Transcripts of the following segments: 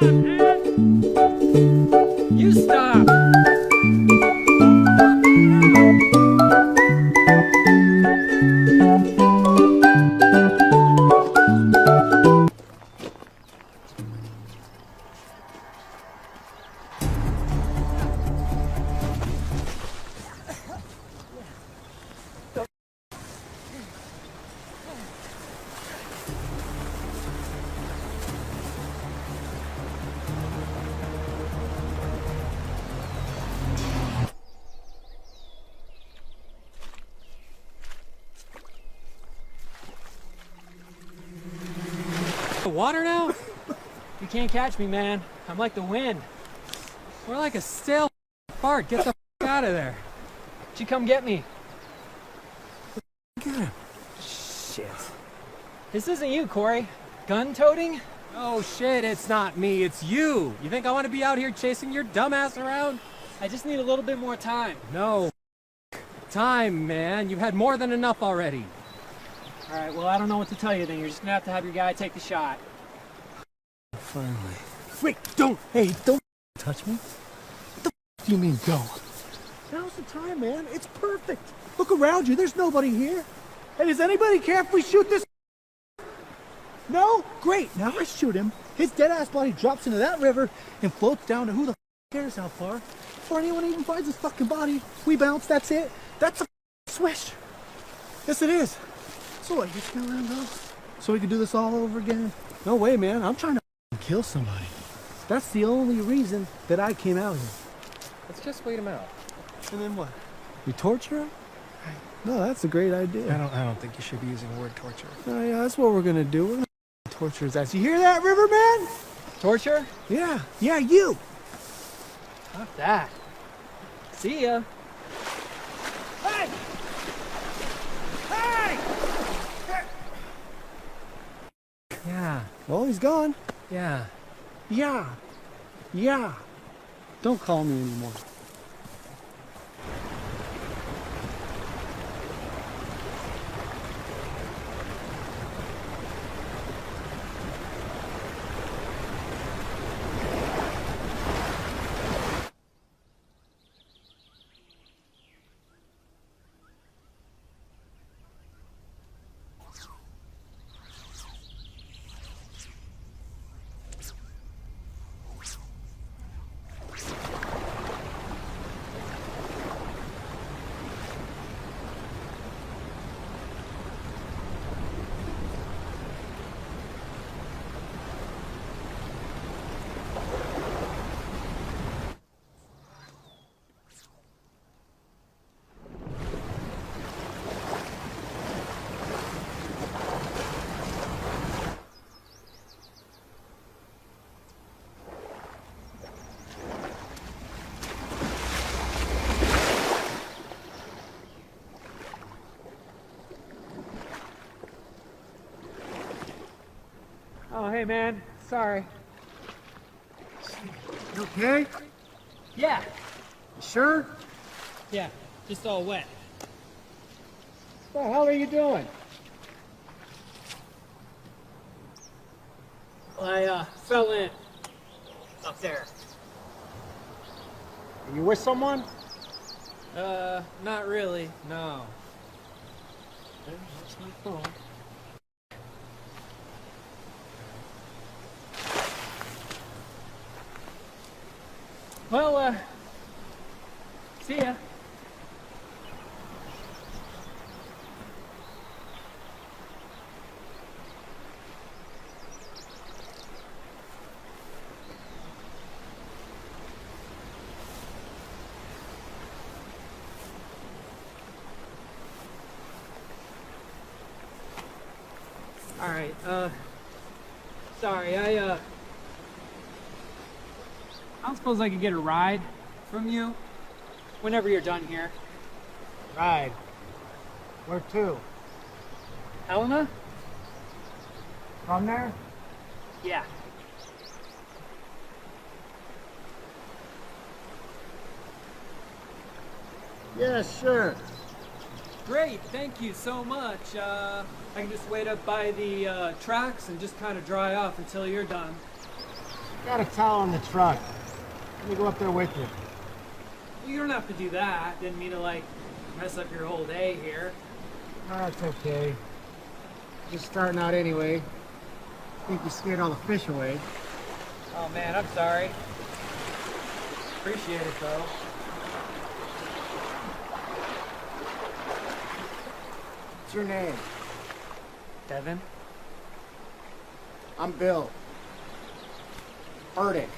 You stop! Water now? You can't catch me, man. I'm like the wind. We're like a stale fart. Get the out of there. Why'd you come get me? Get him. Shit. This isn't you, Corey. Gun-toting? Oh shit, it's not me, it's you. You think I want to be out here chasing your dumbass around? I just need a little bit more time. No. Time, man. You've had more than enough already. All right, well, I don't know what to tell you then. You're just gonna have to have your guy take the shot. Finally. Wait, don't touch me. What the do you mean go? Now's the time, man. It's perfect. Look around you. There's nobody here. Hey, does anybody care if we shoot this? No? Great. Now I shoot him. His dead-ass body drops into that river and floats down to who the cares how far. Before anyone even finds his fucking body, we bounce. That's it. That's a swish. Yes, it is. So what, you just gonna let him go? So we can do this all over again? No way, man. I'm trying to kill somebody. That's the only reason that I came out here. Let's just wait him out. And then what? We torture him? No, that's a great idea. I don't think you should be using the word torture. Oh, yeah, that's what we're gonna do. We're gonna torture his ass. You hear that, Riverman? Torture? Yeah, you. Not that. See ya. Hey! Hey! Yeah, Well, he's gone. yeah. Yeah. Don't call me anymore. Oh, hey, man. Sorry. You okay? Yeah. You sure? Yeah. Just all wet. What the hell are you doing? I fell in. Up there. Are you with someone? Not really. No. That's my phone. Well, see ya. All right, sorry, I don't suppose I could get a ride from you whenever you're done here. Ride. Where to? Helena? From there? Yeah. Yeah, sure. Great, thank you so much. I can just wait up by the tracks and just kind of dry off until you're done. Got a towel in the truck. Let me go up there with you. You don't have to do that. Didn't mean to, like, mess up your whole day here. Oh, that's okay. Just starting out anyway. Think you scared all the fish away. Oh, man, I'm sorry. Appreciate it, though. What's your name? Devin? I'm Bill. Burdick.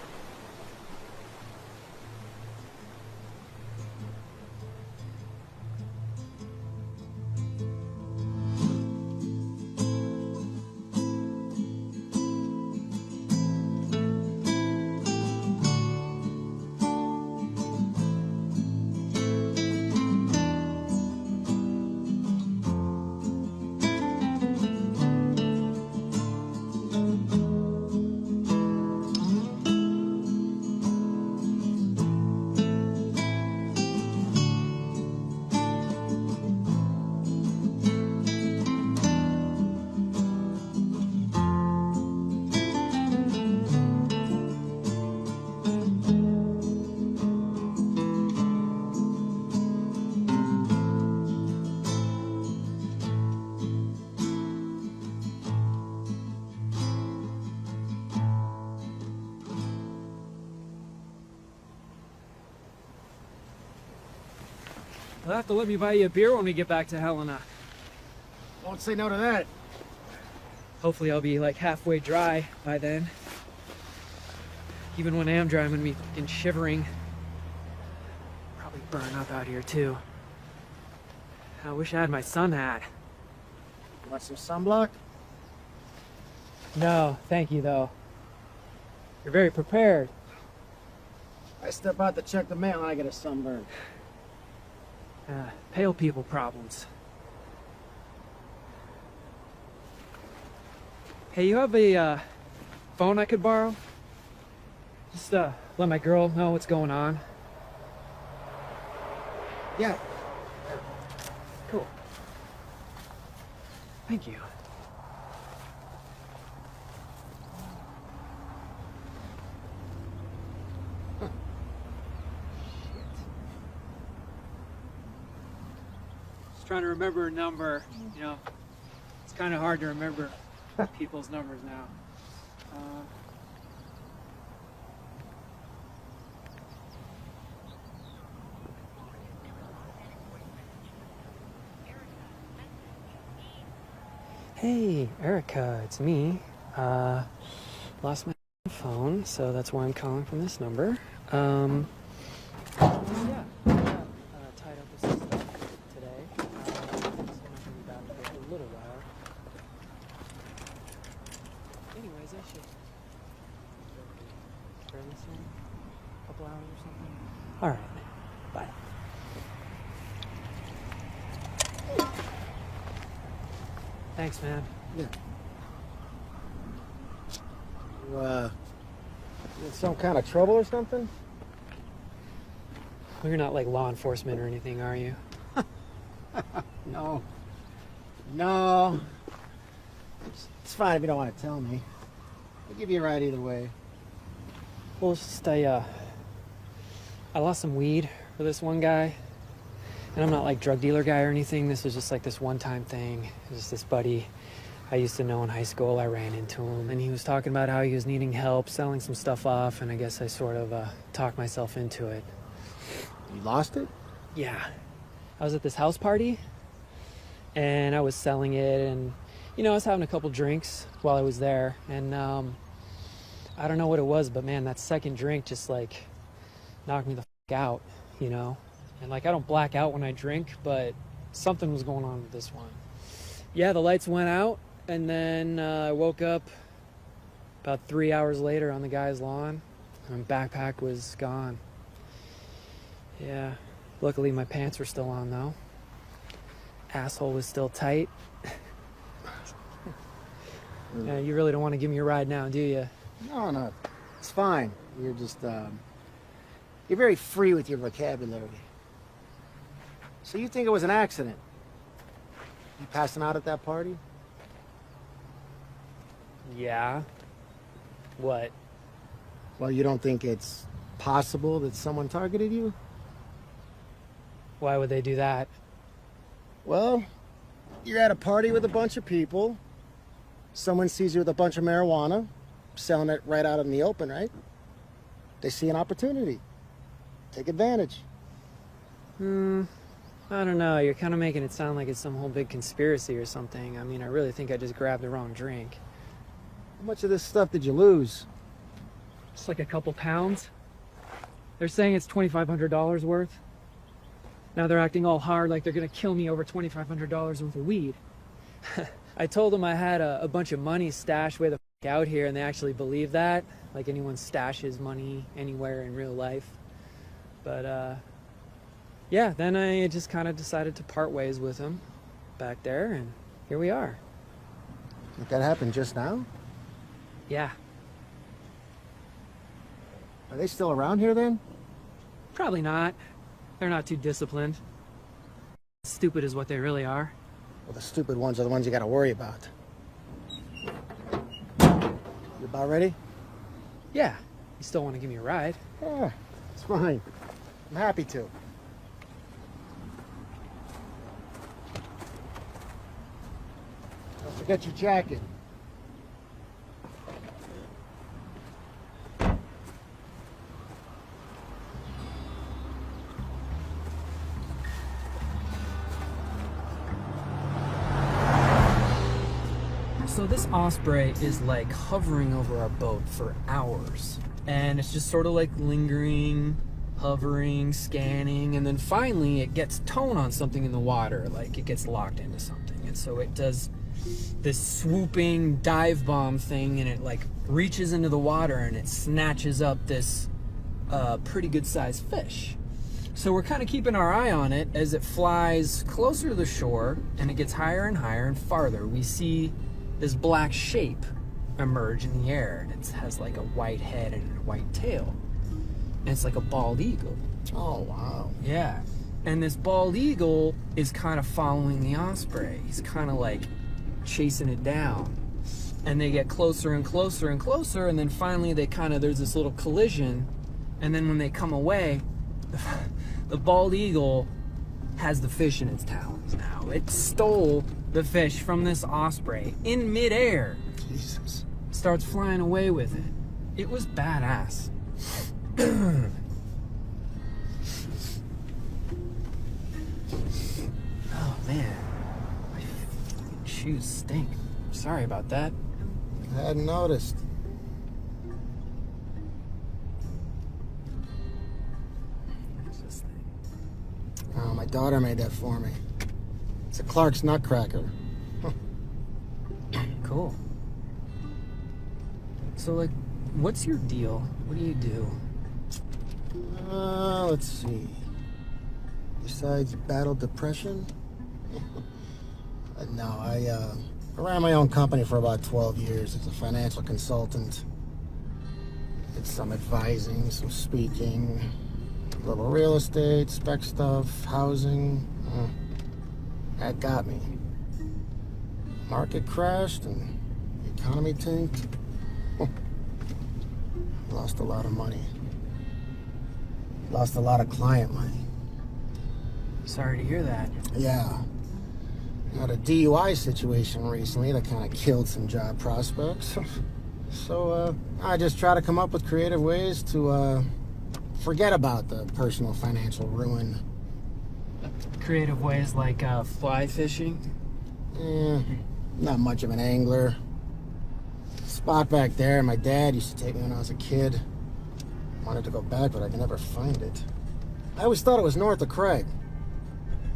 You'll have to let me buy you a beer when we get back to Helena. Won't say no to that. Hopefully I'll be like halfway dry by then. Even when I am dry, I'm gonna be fucking shivering. Probably burn up out here too. I wish I had my sun hat. You want some sunblock? No, thank you though. You're very prepared. I step out to check the mail and I get a sunburn. Pale people problems. Hey, you have a phone I could borrow? Just let my girl know what's going on. Yeah. Cool. Thank you. Just trying to remember a number, you know. It's kind of hard to remember people's numbers now. Hey, Erica, it's me. Lost my phone, so that's why I'm calling from this number. Yeah, tied up with some stuff today. So I'm not gonna be back for a little while. Anyways, I should turn this in a couple hours or something. All right, bye. Thanks, man. Yeah. You, in some kind of trouble or something? Well, you're not like law enforcement or anything, are you? No. No. It's fine if you don't want to tell me. I'll give you a ride either way. Well, it's just I lost some weed for this one guy. And I'm not like drug dealer guy or anything. This was just like this one-time thing. It was just this buddy I used to know in high school. I ran into him, and he was talking about how he was needing help selling some stuff off, and I guess I sort of talked myself into it. You lost it? Yeah. I was at this house party, and I was selling it, and, you know, I was having a couple drinks while I was there, and I don't know what it was, but man, that second drink just like knocked me the fuck out, you know? And like, I don't black out when I drink, but something was going on with this one. Yeah, the lights went out, and then I woke up about 3 hours later on the guy's lawn, and my backpack was gone. Yeah, luckily my pants were still on though. Asshole was still tight. Yeah, you really don't want to give me a ride now, do you? No, no. It's fine. You're just, you're very free with your vocabulary. So you think it was an accident? You passing out at that party? Yeah. What? Well, you don't think it's possible that someone targeted you? Why would they do that? Well, you're at a party with a bunch of people. Someone sees you with a bunch of marijuana, selling it right out in the open, right? They see an opportunity. Take advantage. I don't know. You're kind of making it sound like it's some whole big conspiracy or something. I mean, I really think I just grabbed the wrong drink. How much of this stuff did you lose? Just like a couple pounds. They're saying it's $2,500 worth. Now they're acting all hard like they're gonna kill me over $2,500 worth of weed. I told them I had a bunch of money stashed way the f out here, and they actually believe that. Like anyone stashes money anywhere in real life. But yeah, then I just kind of decided to part ways with them back there, and here we are. Think that happened just now? Yeah, Are they still around here then? probably not. They're not too disciplined. Stupid is what they really are. Well, the stupid ones are the ones you gotta worry about. You about ready? Yeah, you still want to give me a ride? Yeah, it's fine. I'm happy to. Don't forget your jacket. So this osprey is like hovering over our boat for hours. And it's just sort of like lingering, hovering, scanning, and then finally it gets tone on something in the water, like it gets locked into something. And so it does this swooping dive bomb thing, and it like reaches into the water and it snatches up this pretty good sized fish. So we're kind of keeping our eye on it as it flies closer to the shore, and it gets higher and higher and farther. We see this black shape emerge in the air, and it has like a white head and a white tail, and it's like a bald eagle. Oh, wow. Yeah, and this bald eagle is kind of following the osprey. He's kind of like chasing it down, and they get closer and closer and closer, and then finally there's this little collision, and then when they come away, the bald eagle has the fish in its talons now. It stole the fish from this osprey in midair. Jesus. Starts flying away with it. It was badass. Oh man, my shoes stink. Sorry about that. I hadn't noticed. What's this thing? Oh, my daughter made that for me. It's a Clark's Nutcracker. Cool. So like, what's your deal? What do you do? Let's see. Besides battle depression? No, I ran my own company for about 12 years as a financial consultant. Did some advising, some speaking, a little real estate, spec stuff, housing. That got me. Market crashed and the economy tanked. Lost a lot of money. Lost a lot of client money. Sorry to hear that. Yeah. Had a DUI situation recently that kind of killed some job prospects. So I just try to come up with creative ways to forget about the personal financial ruin. Creative ways like fly fishing. Not much of an angler. Spot back there, my dad used to take me when I was a kid. Wanted to go back, but I could never find it. I always thought it was north of Craig.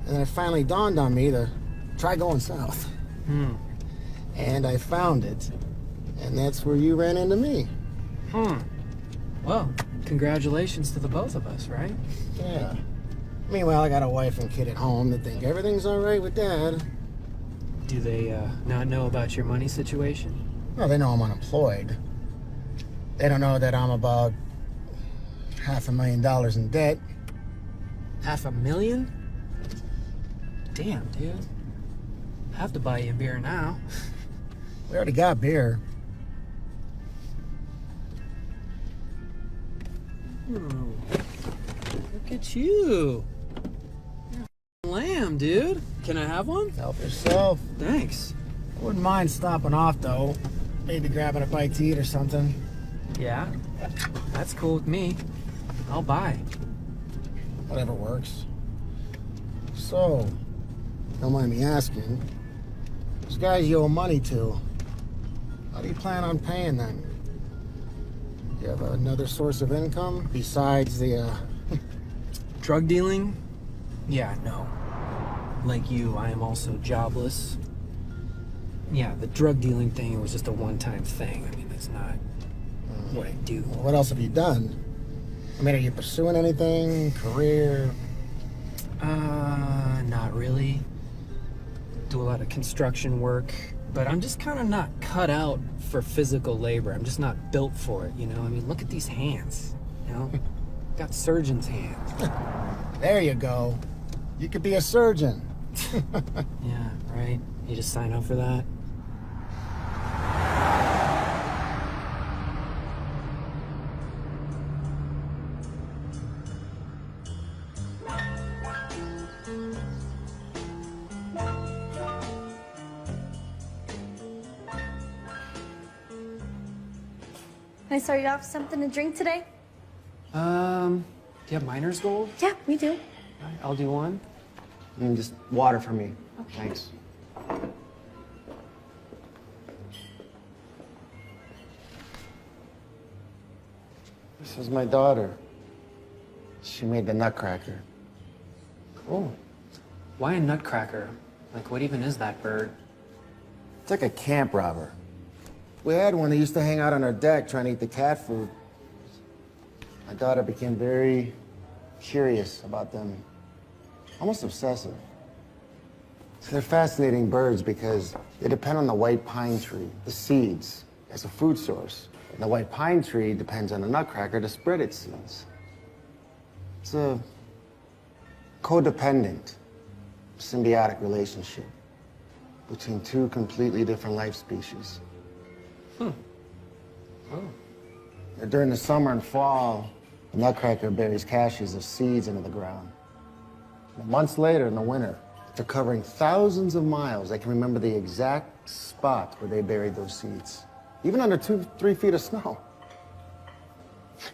And then it finally dawned on me to try going south. And I found it. And that's where you ran into me. Well, congratulations to the both of us, right? Yeah. Meanwhile, I got a wife and kid at home that think everything's all right with Dad. Do they not know about your money situation? Well, they know I'm unemployed. They don't know that I'm about $500,000 in debt. $500,000? Damn, dude. Have to buy you a beer now. We already got beer. Look at you. You're a lamb, dude. Can I have one? Help yourself. Thanks. I wouldn't mind stopping off, though. Maybe grabbing a bite to eat or something. Yeah, that's cool with me. I'll buy. Whatever works. So, don't mind me asking, those guys you owe money to, how do you plan on paying them? You have another source of income besides the, Drug dealing? Yeah, no. Like you, I am also jobless. Yeah, the drug dealing thing was just a one-time thing. I mean, that's not what I do. what else have you done? I mean, are you pursuing anything? Career? Not really. Do a lot of construction work, but I'm just kind of not cut out for physical labor. I'm just not built for it, you know? I mean, look at these hands, you know? Got surgeon's hands. There you go. You could be a surgeon. Yeah, right? You just sign up for that? Can I start you off with something to drink today? Do you have miner's gold? Yeah, we do. I'll do one. And just water for me. Thanks. This is my daughter. She made the Nutcracker. Cool. Why a nutcracker? Like, what even is that bird? It's like a camp robber. We had one that used to hang out on our deck trying to eat the cat food. My daughter became very curious about them, almost obsessive. So they're fascinating birds because they depend on the white pine tree, the seeds, as a food source. And the white pine tree depends on the nutcracker to spread its seeds. It's a codependent, symbiotic relationship between two completely different life species. During the summer and fall, the nutcracker buries caches of seeds into the ground. And months later, in the winter, after covering thousands of miles, they can remember the exact spot where they buried those seeds, even under 2-3 feet of snow.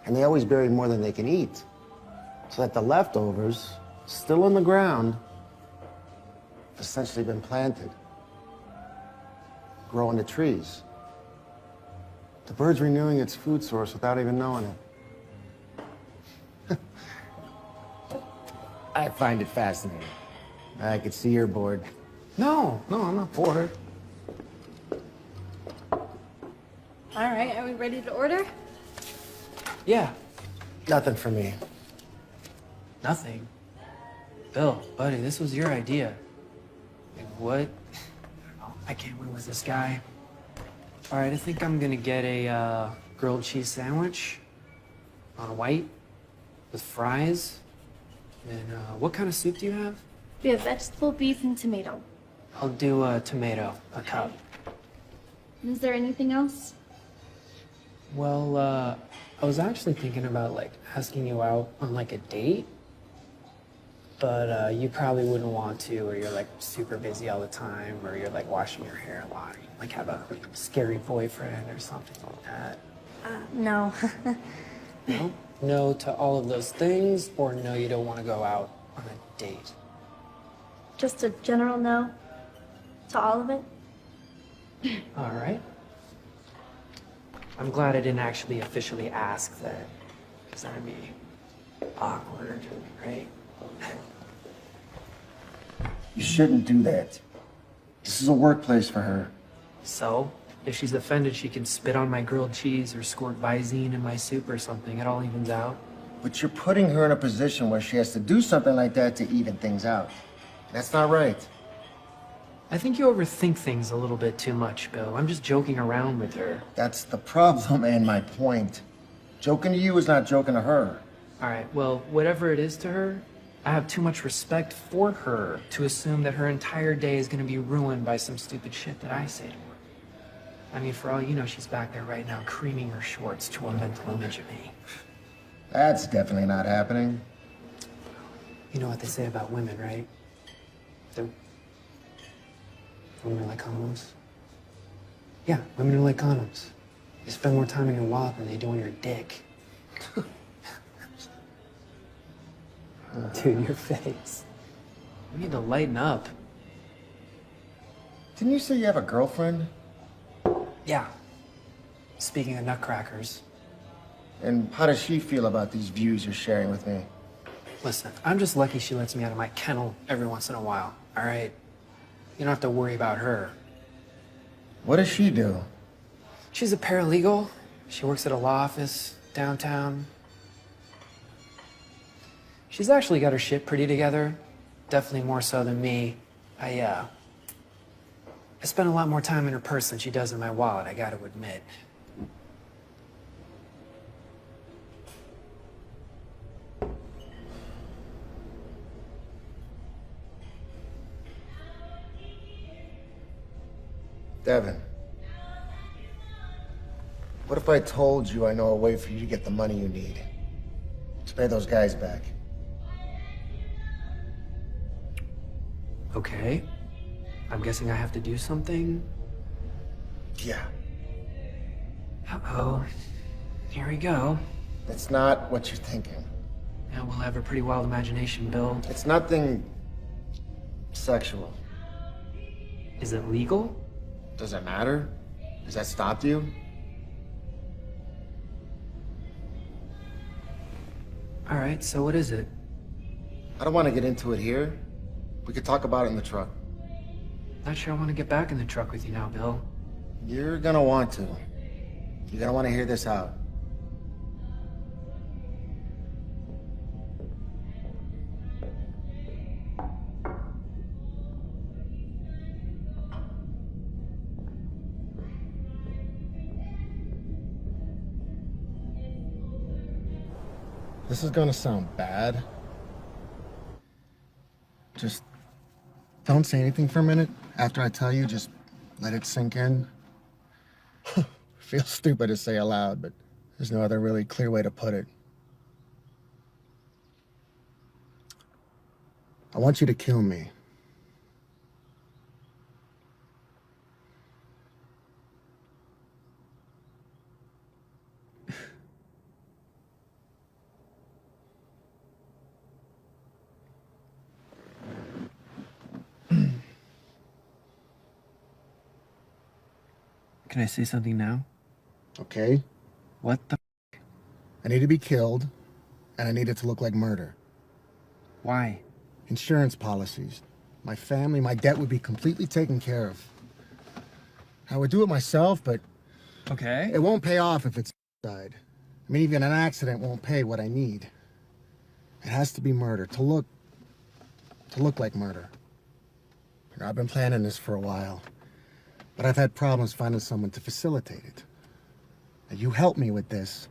And they always bury more than they can eat, so that the leftovers, still in the ground, have essentially been planted, grow into trees. The bird's renewing its food source without even knowing it. I find it fascinating. I could see you're bored. No, I'm not bored. All right, are we ready to order? Yeah, Nothing for me. nothing. Bill, buddy, this was your idea. Like, what? I can't win with this guy. All right, I think I'm gonna get a grilled cheese sandwich on white with fries. And what kind of soup do you have? We have vegetable, beef, and tomato. I'll do a tomato, a cup. Is there anything else? Well, I was actually thinking about like asking you out on like a date, but you probably wouldn't want to, or you're like super busy all the time, or you're like washing your hair a lot, or you like have a scary boyfriend or something like that. No. No? No to all of those things, or no, you don't want to go out on a date? Just a general no to all of it? All right. I'm glad I didn't actually officially ask that, because that'd be awkward, right? You shouldn't do that. This is a workplace for her. So, if she's offended, she can spit on my grilled cheese or squirt Visine in my soup or something. It all evens out. But you're putting her in a position where she has to do something like that to even things out. That's not right. I think you overthink things a little bit too much, Bill. I'm just joking around with her. That's the problem and my point. Joking to you is not joking to her. All right, well, whatever it is to her, I have too much respect for her to assume that her entire day is going to be ruined by some stupid shit that I say to her. I mean, for all you know, she's back there right now creaming her shorts to a mental image of me. That's definitely not happening. You know what they say about women, right? They're... Women are like condoms. Yeah, women are like condoms. They spend more time in your wallet than they do on your dick. Dude, your face. You need to lighten up. Didn't you say you have a girlfriend? Yeah. Speaking of nutcrackers, And how does she feel about these views you're sharing with me? listen, I'm just lucky she lets me out of my kennel every once in a while, all right? You don't have to worry about her. What does she do? She's a paralegal. She works at a law office downtown. She's actually got her shit pretty together. Definitely more so than me. I spend a lot more time in her purse than she does in my wallet, I gotta admit. Devin. What if I told you I know a way for you to get the money you need? To pay those guys back. Okay. I'm guessing I have to do something. Yeah. Uh-oh. Here we go. It's not what you're thinking. Yeah, we'll have a pretty wild imagination, Bill. It's nothing sexual. Is it legal? Does it matter? Does that stop you? All right, so what is it? I don't want to get into it here. We could talk about it in the truck. Not sure I want to get back in the truck with you now, Bill. You're gonna want to. You're gonna want to hear this out. This is gonna sound bad. Just don't say anything for a minute. After I tell you, just let it sink in. Feels stupid to say aloud, but there's no other really clear way to put it. I want you to kill me. Can I say something now? Okay? What the? I need to be killed, and I need it to look like murder. Why? Insurance policies. My family, my debt would be completely taken care of. I would do it myself, but Okay. it won't pay off if it's suicide. I mean, even an accident won't pay what I need. It has to be murder, to look like murder. You know, I've been planning this for a while, but I've had problems finding someone to facilitate it. Now, you help me with this.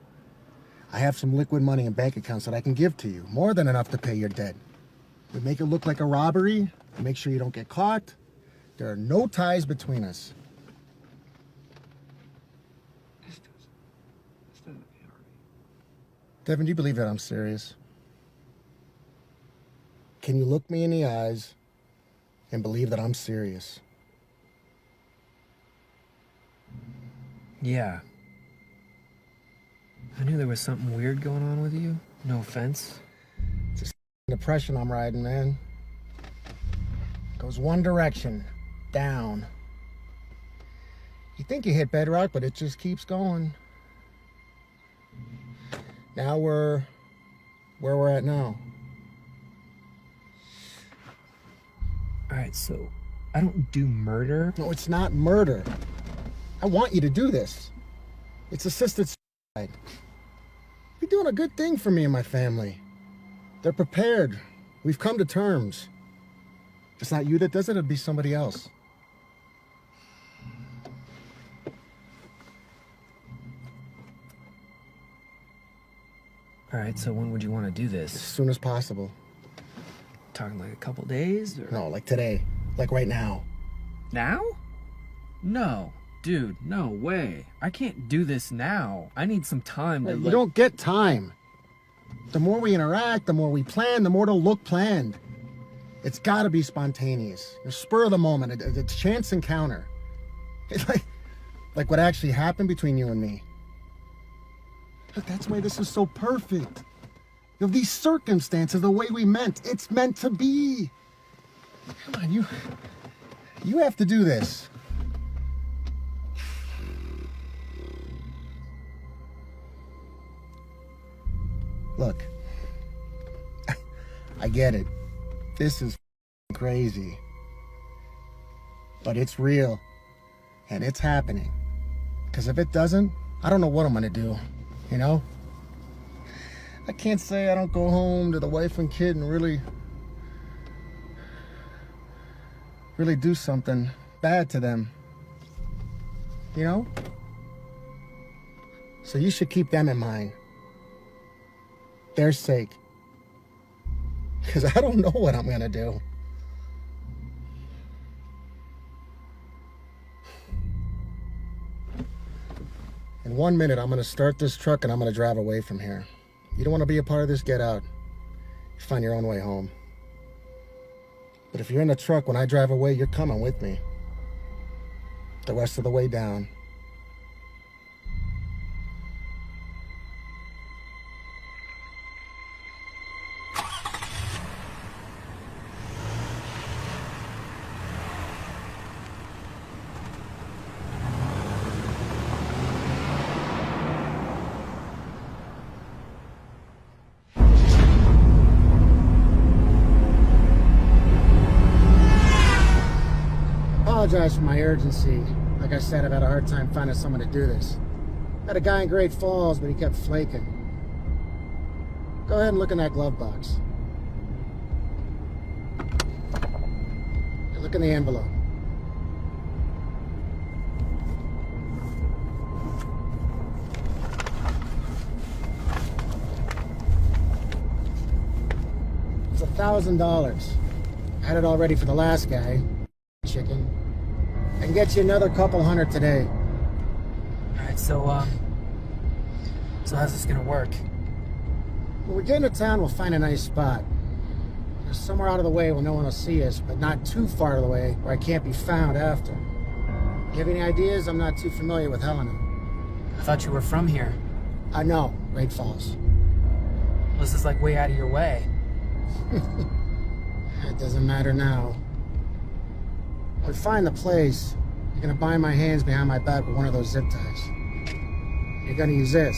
I have some liquid money in bank accounts that I can give to you, more than enough to pay your debt. We make it look like a robbery, make sure you don't get caught. There are no ties between us. Devin, do you believe that I'm serious? Can you look me in the eyes and believe that I'm serious? Yeah. I knew there was something weird going on with you. No offense. Depression I'm riding, man. Goes one direction, down. You think you hit bedrock, but it just keeps going. Now we're where we're at now. All right, so I don't do murder. No, it's not murder. I want you to do this. It's assisted suicide. You're doing a good thing for me and my family. They're prepared. We've come to terms. If it's not you that does it, it'll be somebody else. All right, so when would you want to do As this? soon as possible. Talking like a couple days or No, like today. Like right now. now? No, dude, no way. I can't do this now. I need some time to You don't get time. The more we interact, the more we plan, the more it'll look planned. It's gotta be spontaneous. A spur of the moment, a chance encounter. It's like what actually happened between you and me. But that's why this is so perfect. You know, these circumstances, the way we meant, it's meant to be. Come on, you have to do this. Look, I get it. This is crazy. But it's real. And it's happening. Because if it doesn't, I don't know what I'm going to do. You know? I can't say I don't go home to the wife and kid and really do something bad to them. You know? So you should keep them in mind. Their sake. Because I don't know what I'm going to do. In 1 minute, I'm going to start this truck and I'm going to drive away from here. You don't want to be a part of this, get out. You find your own way home. But if you're in the truck when I drive away, you're coming with me. The rest of the way down. Apologize for my urgency. Like I said, I've had a hard time finding someone to do this. Had a guy in Great Falls, but he kept flaking. Go ahead and look in that glove box. Look in the envelope. It's $1,000. I had it all ready for the last guy. Chicken. I can get you another couple hundred today. All right, so how's this gonna work? When we get into town, we'll find a nice spot. Just somewhere out of the way where no one will see us, but not too far out of the way where I can't be found after. You have any ideas? I'm not too familiar with Helena. I thought you were from here. I know, Great Falls. Well, this is like way out of your way. It doesn't matter now. When we find the place, you're gonna bind my hands behind my back with one of those zip ties. You're gonna use this.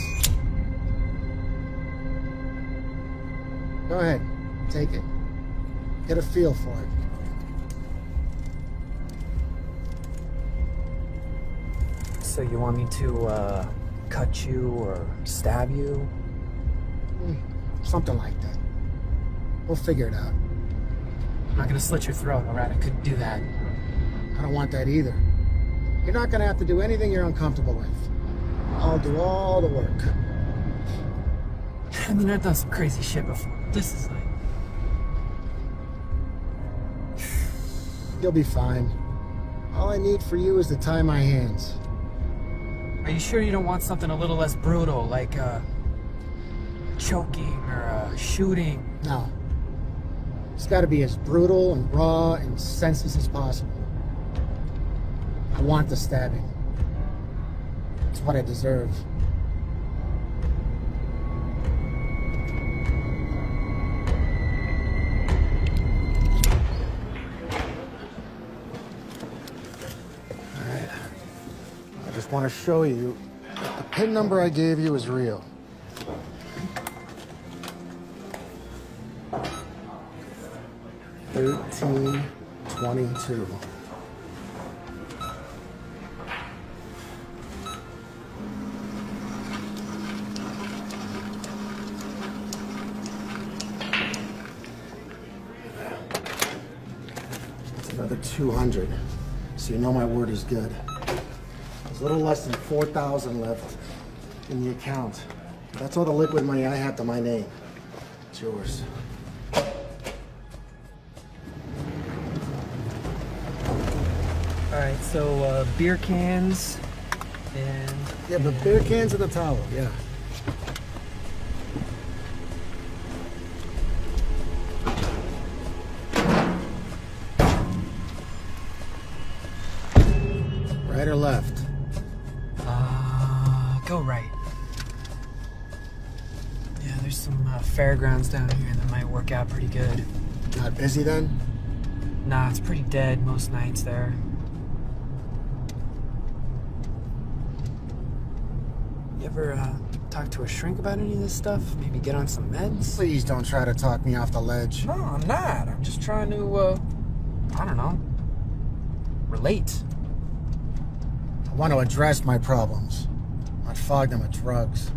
Go ahead, take it. Get a feel for it. So you want me to cut you or stab you? Something like that. We'll figure it out. I'm not gonna slit your throat, all right? I couldn't do that. I don't want that either. You're not gonna have to do anything you're uncomfortable with. I'll do all the work. I mean, I've done some crazy shit before. This is like... You'll be fine. All I need for you is to tie my hands. Are you sure you don't want something a little less brutal, like choking or shooting? No. It's gotta be as brutal and raw and senseless as possible. I want the stabbing. It's what I deserve. Alright. I just want to show you that the PIN number I gave you is real. $13.22. Another 200, so you know my word is good. There's a little less than 4,000 left in the account. That's all the liquid money I have to my name. It's yours. All right, so beer cans and... Yeah, the beer cans and the towel, yeah. Go right. Yeah, there's some fairgrounds down here that might work out pretty good. Not busy then? Nah, it's pretty dead most nights there. You ever talk to a shrink about any of this stuff? Maybe get on some meds? Please don't try to talk me off the ledge. No, I'm not. I'm just trying to, I don't know, relate. I want to address my problems, not fog them with drugs.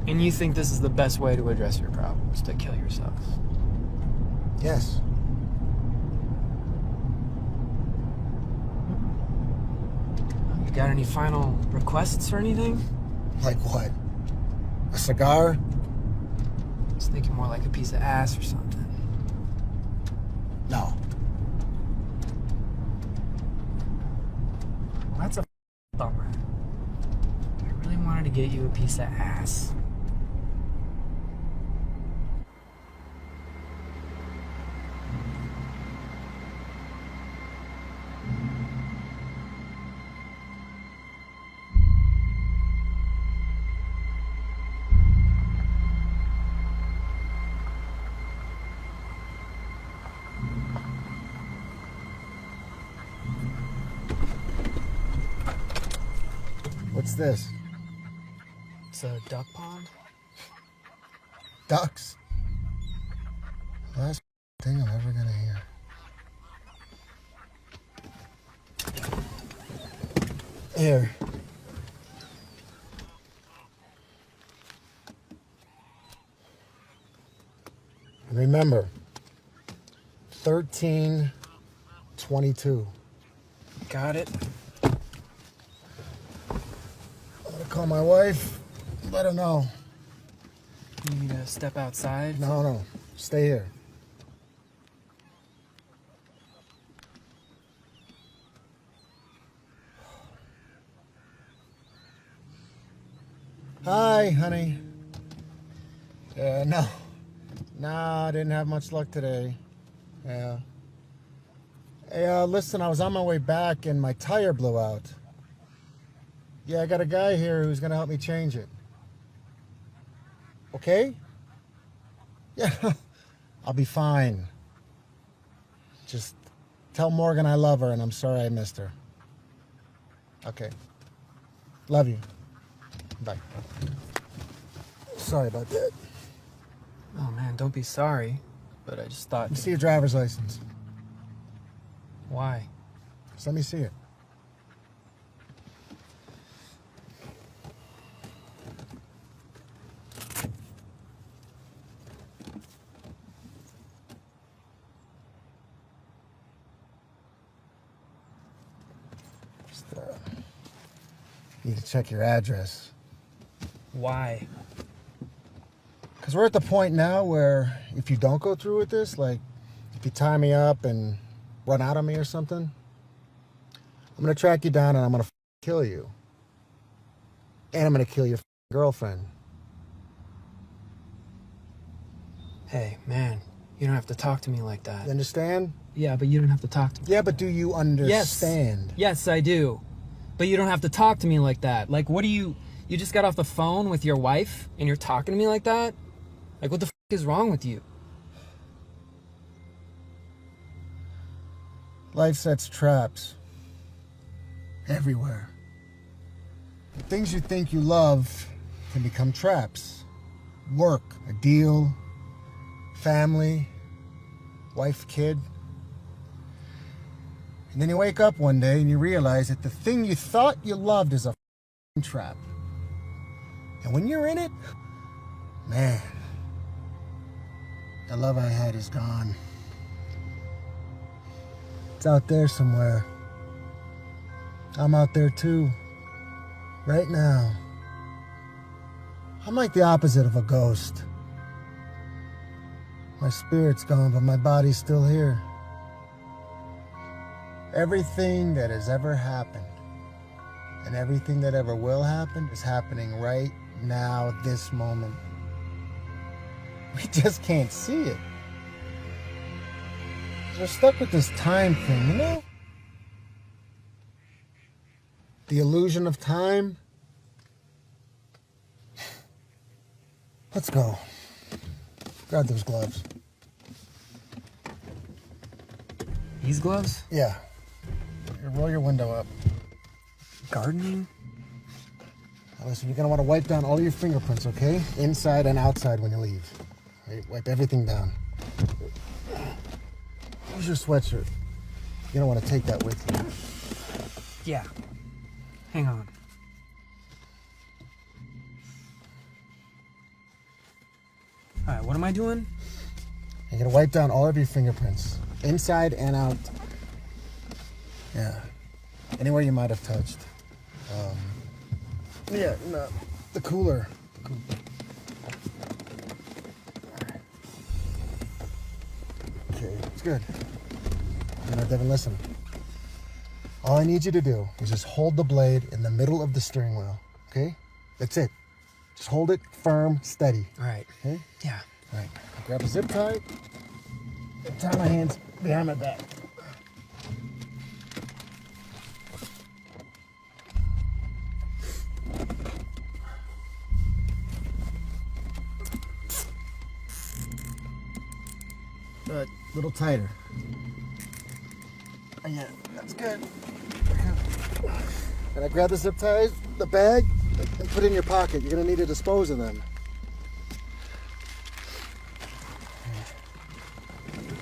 And you think this is the best way to address your problems, to kill yourself? Yes. You got any final requests or anything? Like what? A cigar? I was thinking more like a piece of ass or something. No. Well, that's a bummer. I really wanted to get you a piece of ass. What's this? It's a duck pond. Ducks. Last thing I'm ever gonna hear. Here. And remember, 1322. Got it. I'm gonna call my wife, let her know. You need to step outside. No, stay here. Hi, honey. No, I didn't have much luck today. Yeah. Hey, listen, I was on my way back and my tire blew out. Yeah, I got a guy here who's gonna help me change it. Okay? Yeah, I'll be fine. Just tell Morgan I love her and I'm sorry I missed her. Okay. Love you. Bye. Sorry about that. Oh man, don't be sorry. But I just thought. Let me see your driver's license. Why? Just let me see it. Just need to check your address. Why? Because we're at the point now where if you don't go through with this, like if you tie me up and run out on me or something, I'm going to track you down and I'm going to kill you. And I'm going to kill your girlfriend. Hey, man, you don't have to talk to me like that. You understand? Yeah, but you don't have to talk to me. Yeah, but do you understand? Yes, I do. But you don't have to talk to me like that. Like, what do you just got off the phone with your wife and you're talking to me like that? Like, what the is wrong with you? Life sets traps. Everywhere. The things you think you love can become traps. Work, a deal, family, wife, kid. And then you wake up one day and you realize that the thing you thought you loved is a trap. And when you're in it, man, the love I had is gone. It's out there somewhere. I'm out there too. Right now. I'm like the opposite of a ghost. My spirit's gone, but my body's still here. Everything that has ever happened and everything that ever will happen is happening right now, this moment. We just can't see it. We're stuck with this time thing, you know? The illusion of time. Let's go. Grab those gloves. These gloves? Yeah. Here, roll your window up. Gardening? Now listen, you're gonna want to wipe down all your fingerprints, okay? Inside and outside when you leave. Right? Wipe everything down. Use your sweatshirt. You don't want to take that with you. Yeah. Hang on. All right, what am I doing? You're gonna wipe down all of your fingerprints, inside and out. Yeah. Anywhere you might have touched. Yeah, no. The cooler. Okay, it's good. Now, Devin, listen. All I need you to do is just hold the blade in the middle of the steering wheel, okay? That's it. Just hold it firm, steady, All right. okay? Yeah. All right, grab a zip tie, and tie my hands behind my back. A little tighter. Yeah, that's good. And I grab the zip ties, the bag, and put it in your pocket. You're gonna need to dispose of them.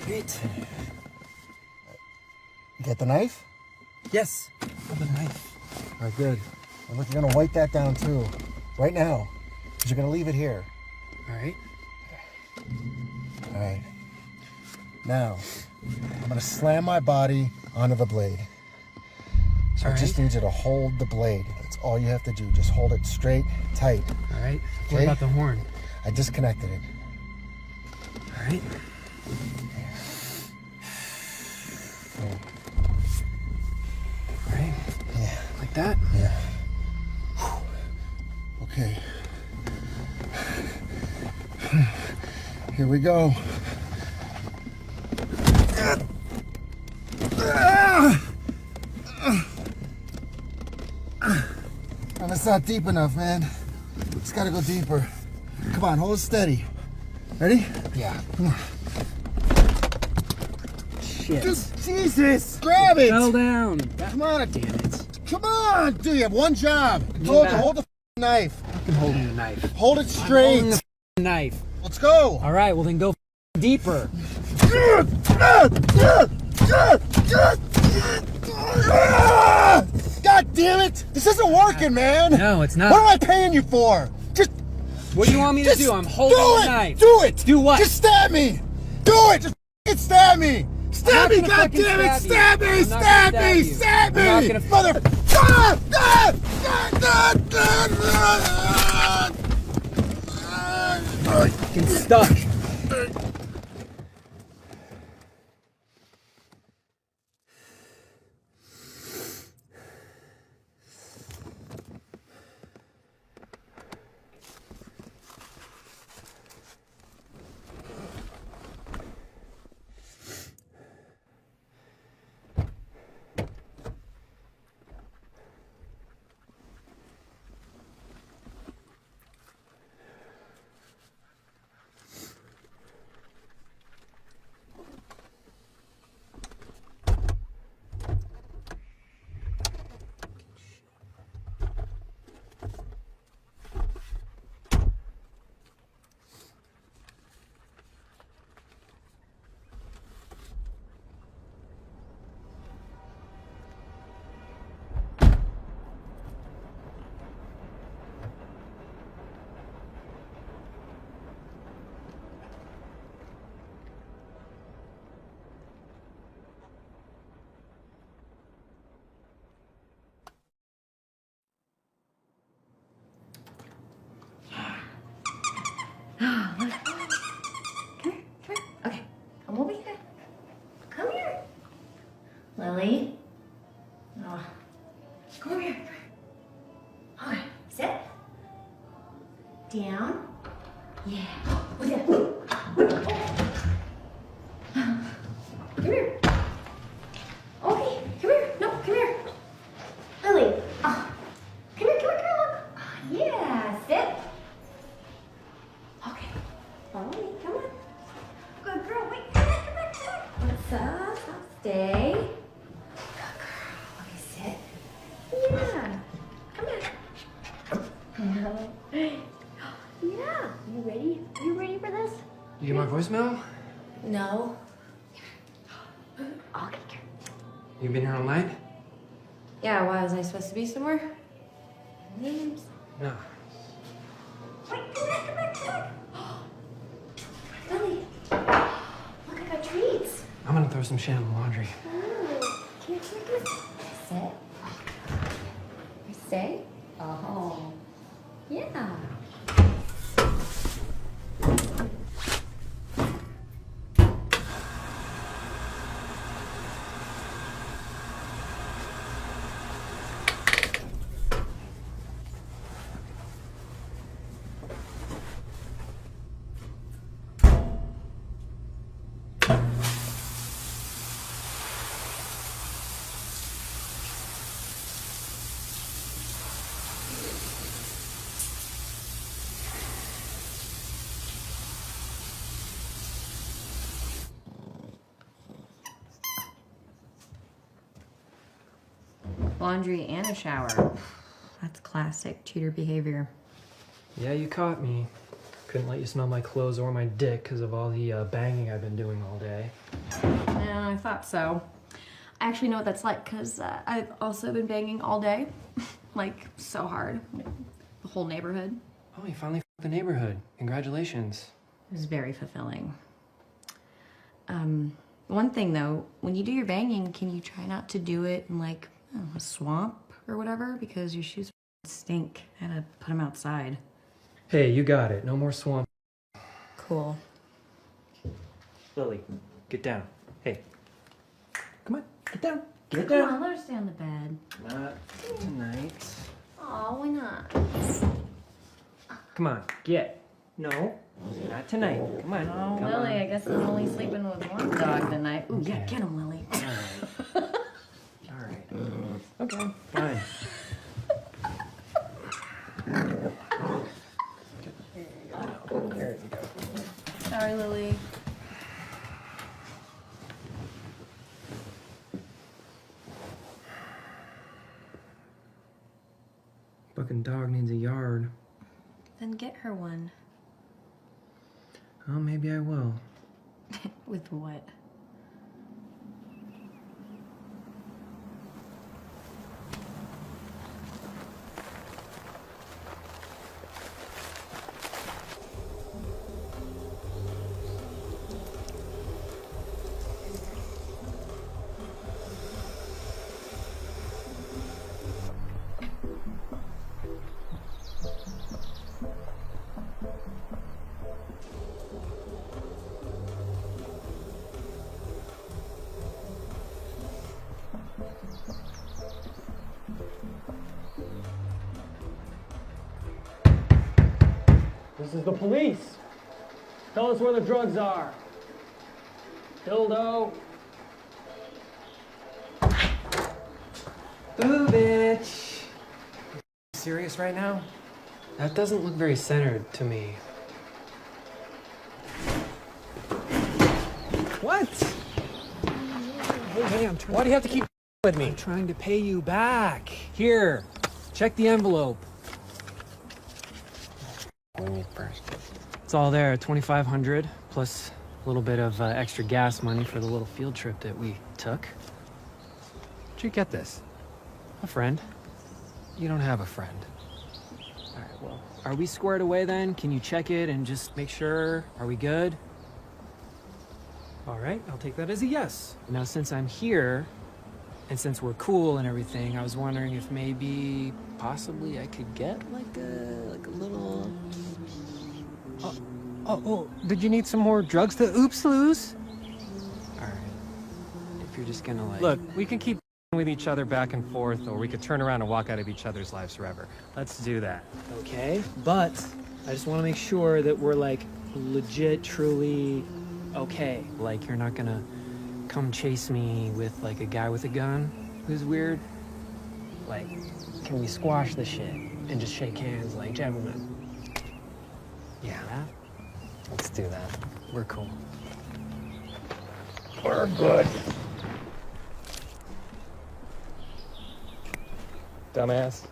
Great. You got the knife? Yes. The knife. All right, good. And look, you're gonna wipe that down too, right now, because you're gonna leave it here. All right. All right. Now, I'm gonna slam my body onto the blade. So All I just right. need you to hold the blade. That's all you have to do. Just hold it straight, tight. All right. What Okay. about the horn? I disconnected it. All right. All right. Yeah. Like that? Yeah. Okay. Here we go. And it's not deep enough, man. It's gotta go deeper. Come on, hold it steady. Ready? Yeah. Shit. Just Jesus! Grab it! Fell down. Come on, Damn it. come on! Dude, you have one job. I told you, back. hold the knife. I'm holding the knife. Hold it I'm straight. holding the knife. Let's go. All right. Well, then go deeper. God damn it! This isn't working, man. No, it's not. What am I paying you for? Just What do you want me to just do? I'm holding do the it. knife. Do it. Do what? Just stab me. Do it. Just f***ing stab me. Stab me. I'm not God gonna damn it. fucking Stab me. stab you. Stab me. I'm not Stab gonna me. stab you. Mother. Fucking stuck. Okay, come over here. Come here. Lily. Oh. Come over here. Okay, sit. Down. Yeah. Oh, yeah. Come here. Okay, come here. No, come here. Lily. Oh. Come here, look. Oh, yeah, sit. voicemail? No. You been here all night? Yeah, why was I supposed to be somewhere? Names. No. Wait, come back. Lily, look, I got treats. I'm gonna throw some shit in the laundry. Ooh, can you check it? Sit. Stay? Oh. Yeah. Laundry and a shower. That's classic cheater behavior. Yeah, you caught me. Couldn't let you smell my clothes or my dick because of all the banging I've been doing all day. Yeah, I thought so. I actually know what that's like because I've also been banging all day. Like, so hard. The whole neighborhood. Oh, you finally f***ed the neighborhood. Congratulations. It was very fulfilling. One thing though, when you do your banging, can you try not to do it in like, I don't know, a swamp or whatever? Because your shoes stink. I had to put them outside. Hey, you got it. No more swamp. Cool. Lily, get down. Hey. Come on, get down. Get Come down. on, let her stay on the bed. Not tonight. Aw, why not? Come on, get. No, not tonight. Come on. Oh, Come Lily, on. I guess I'm only sleeping with one dog tonight. Ooh, yeah, Okay. get him, Lily. All right. Okay, fine. There you go. Sorry, Lily. Fucking dog needs a yard. Then get her one. Oh, maybe I will. With what? This is the police. Tell us where the drugs are. Dildo. Ooh, bitch. Serious right now? That doesn't look very centered to me. What? Hey, I'm trying. Why do you have to keep with me? I'm trying to pay you back. Here, check the envelope. It's all there, 2,500 plus a little bit of extra gas money for the little field trip that we took. Where'd you get this? A friend. You don't have a friend. All right, well, are we squared away then? Can you check it and just make sure? Are we good? All right, I'll take that as a yes. Now, since I'm here, and since we're cool and everything, I was wondering if maybe, possibly, I could get like a little. Oh, did you need some more drugs to oops lose? All right. If you're just gonna like. Look, we can keep with each other back and forth, or we could turn around and walk out of each other's lives forever. Let's do that. Okay, but I just want to make sure that we're like legit, truly okay. Like you're not gonna come chase me with like a guy with a gun who's weird. Like, can we squash the shit and just shake hands like gentlemen? Yeah, let's do that. We're cool. We're good. Dumbass.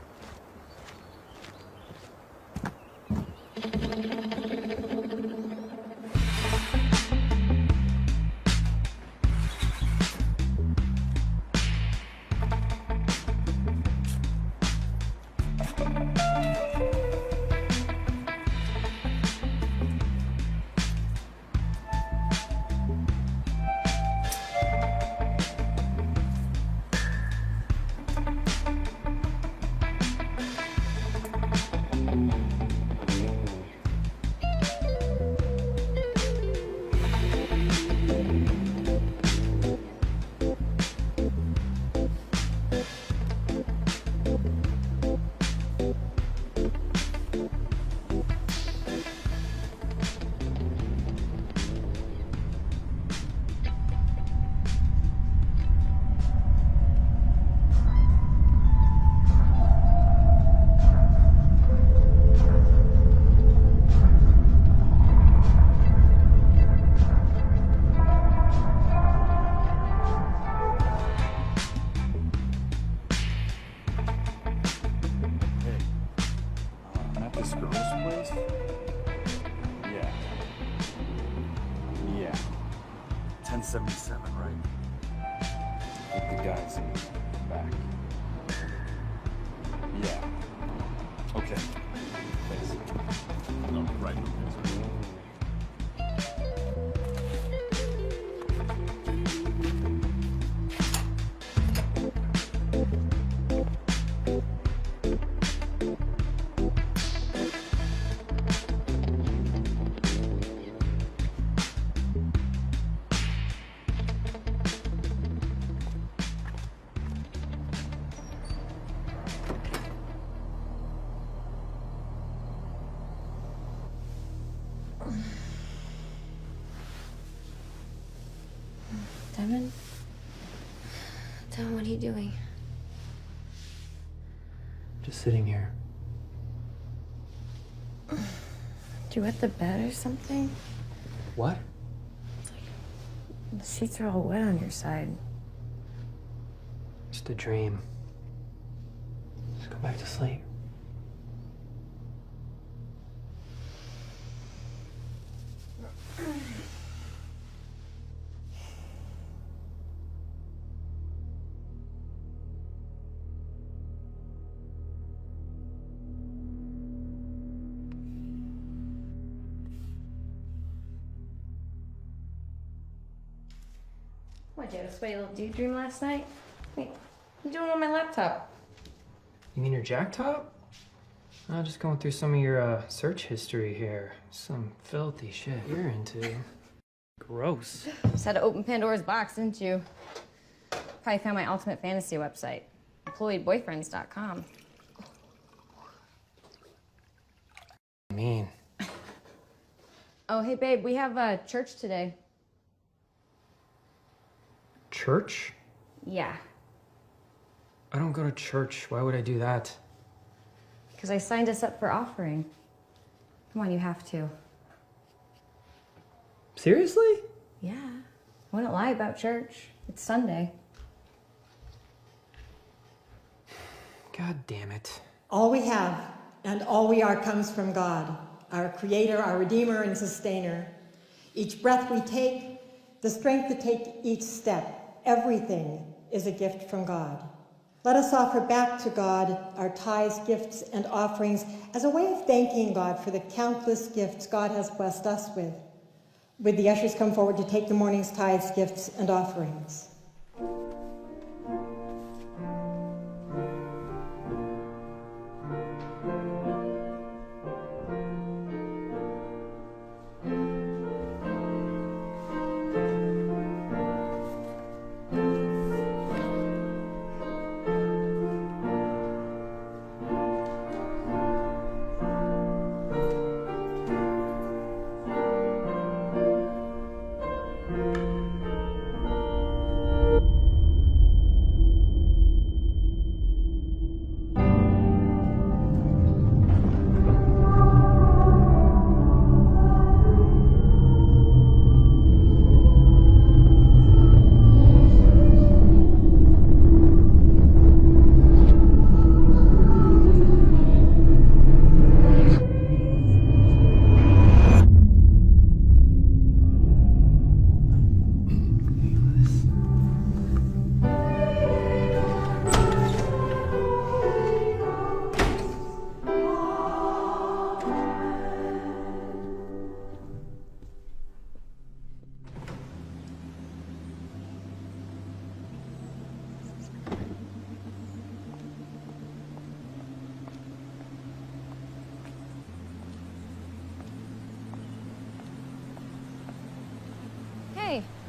At this girl's place? Yeah. Yeah. 1077, right? With the guys in the back. Yeah. Okay. Thanks. No, right. Devin? Devin, what are you doing? Just sitting here. Did you wet the bed or something? What? The sheets are all wet on your side. Just a dream. Just go back to sleep. What, you had a sweaty little daydream last night? Wait, what are you doing on my laptop? You mean your jacktop? I'm just going through some of your search history here. Some filthy shit you're into. Gross. Just had to open Pandora's box, didn't you? Probably found my ultimate fantasy website, employedboyfriends.com. Mean. Oh, hey, babe, we have church today. Church? Yeah, I don't go to church. Why would I do that? because I signed us up for offering. Come on, you have to. Seriously? Yeah, I wouldn't lie about church. It's Sunday. God damn it. All we have and all we are comes from God, our Creator, our Redeemer, and Sustainer. Each breath we take, the strength to take each step, everything is a gift from God. Let us offer back to God our tithes, gifts, and offerings as a way of thanking God for the countless gifts God has blessed us with. Would the ushers come forward to take the morning's tithes, gifts, and offerings?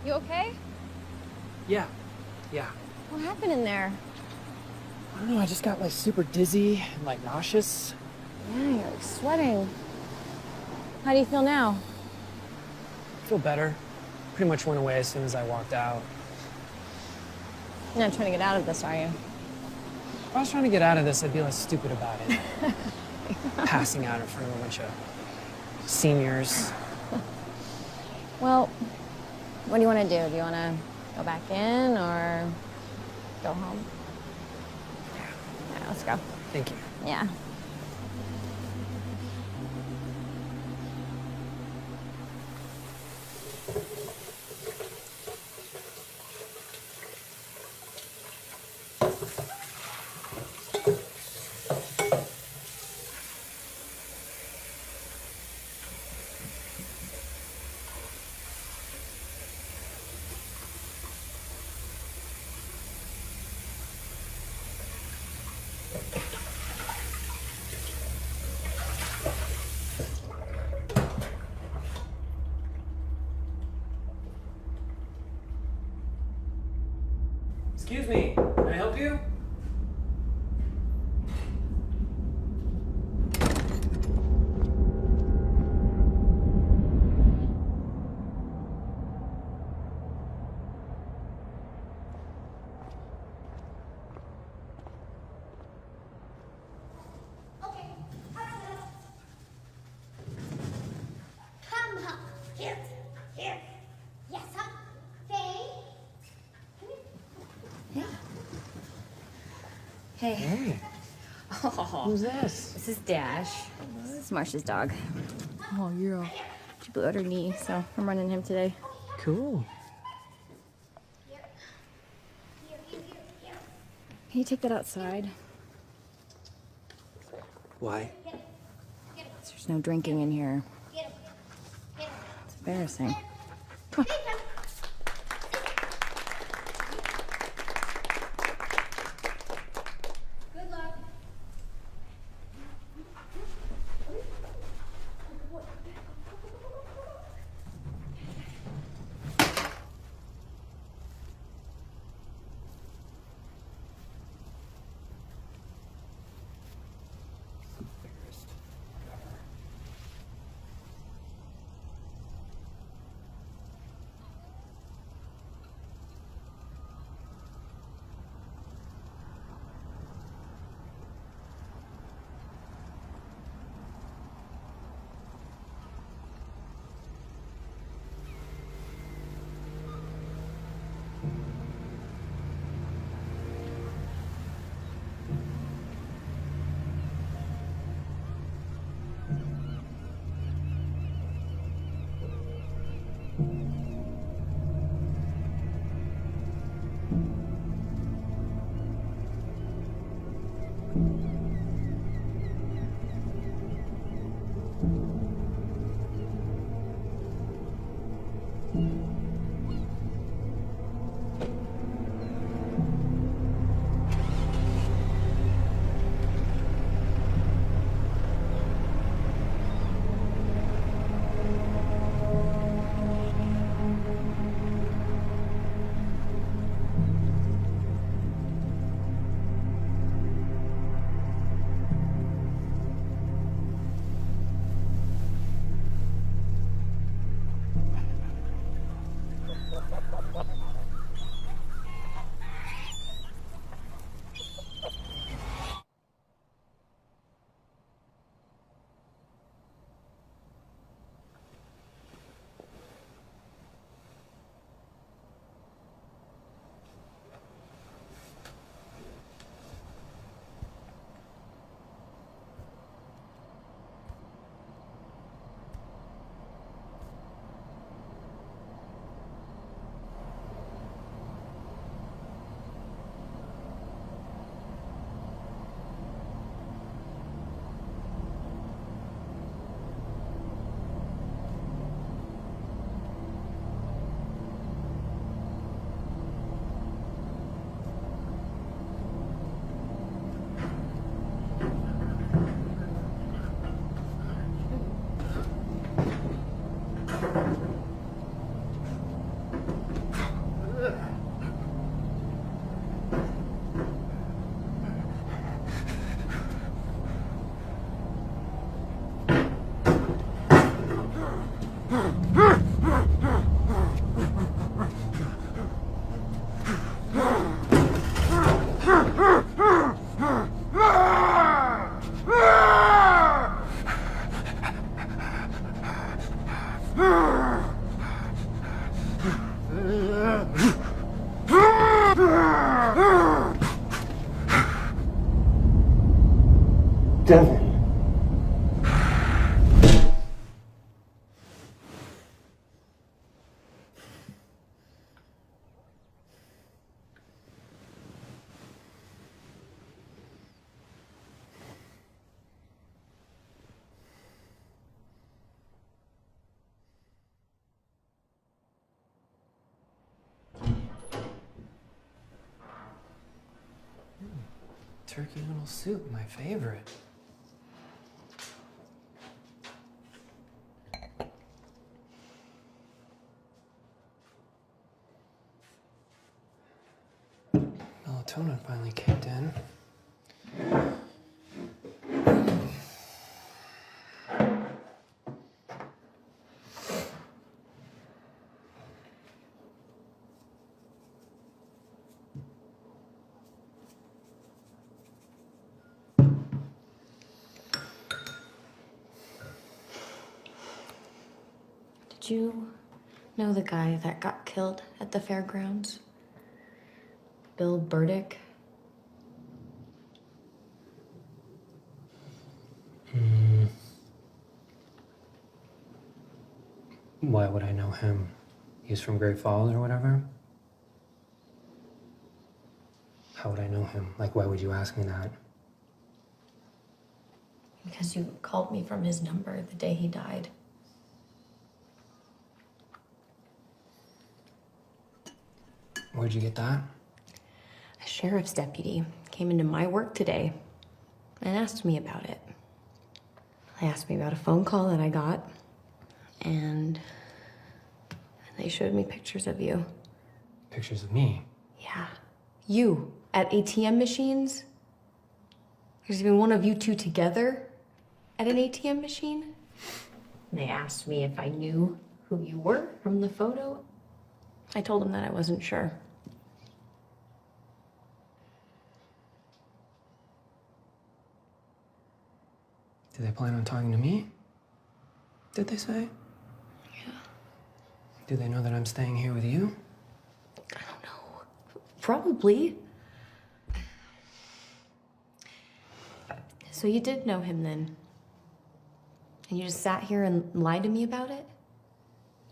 You okay? Yeah. What happened in there? I don't know, I just got like super dizzy and like nauseous. Yeah, you're like sweating. How do you feel now? I feel better. Pretty much went away as soon as I walked out. You're not trying to get out of this, are you? If I was trying to get out of this, I'd be less stupid about it. Passing out in front of a bunch of seniors. Well, what do you want to do? Do you want to go back in or go home? Yeah, let's go. Thank you. Yeah. Excuse me, can I help you? Come up. Here. Yes, up. Faye. Hey. Hey, Oh, who's this? this is Dash. This is Marsha's dog. Oh, yeah. She blew out her knee, so I'm running him today. Cool. Can you take that outside? Why? There's no drinking in here. It's embarrassing. Come on. Good luck. Devin. Turkey noodle soup, my favorite. Melatonin finally kicked in. Did you know the guy that got killed at the fairgrounds? Bill Burdick? Why would I know him? He's from Great Falls or whatever? How would I know him? Like, why would you ask me that? Because you called me from his number the day he died. Where'd you get that? A sheriff's deputy came into my work today and asked me about it. They asked me about a phone call that I got, and they showed me pictures of you. Pictures of me? Yeah, you at ATM machines. There's even one of you two together at an ATM machine. And they asked me if I knew who you were from the photo. I told them that I wasn't sure. Did they plan on talking to me? Did they say? Yeah. Do they know that I'm staying here with you? I don't know. Probably. So you did know him then? And you just sat here and lied to me about it?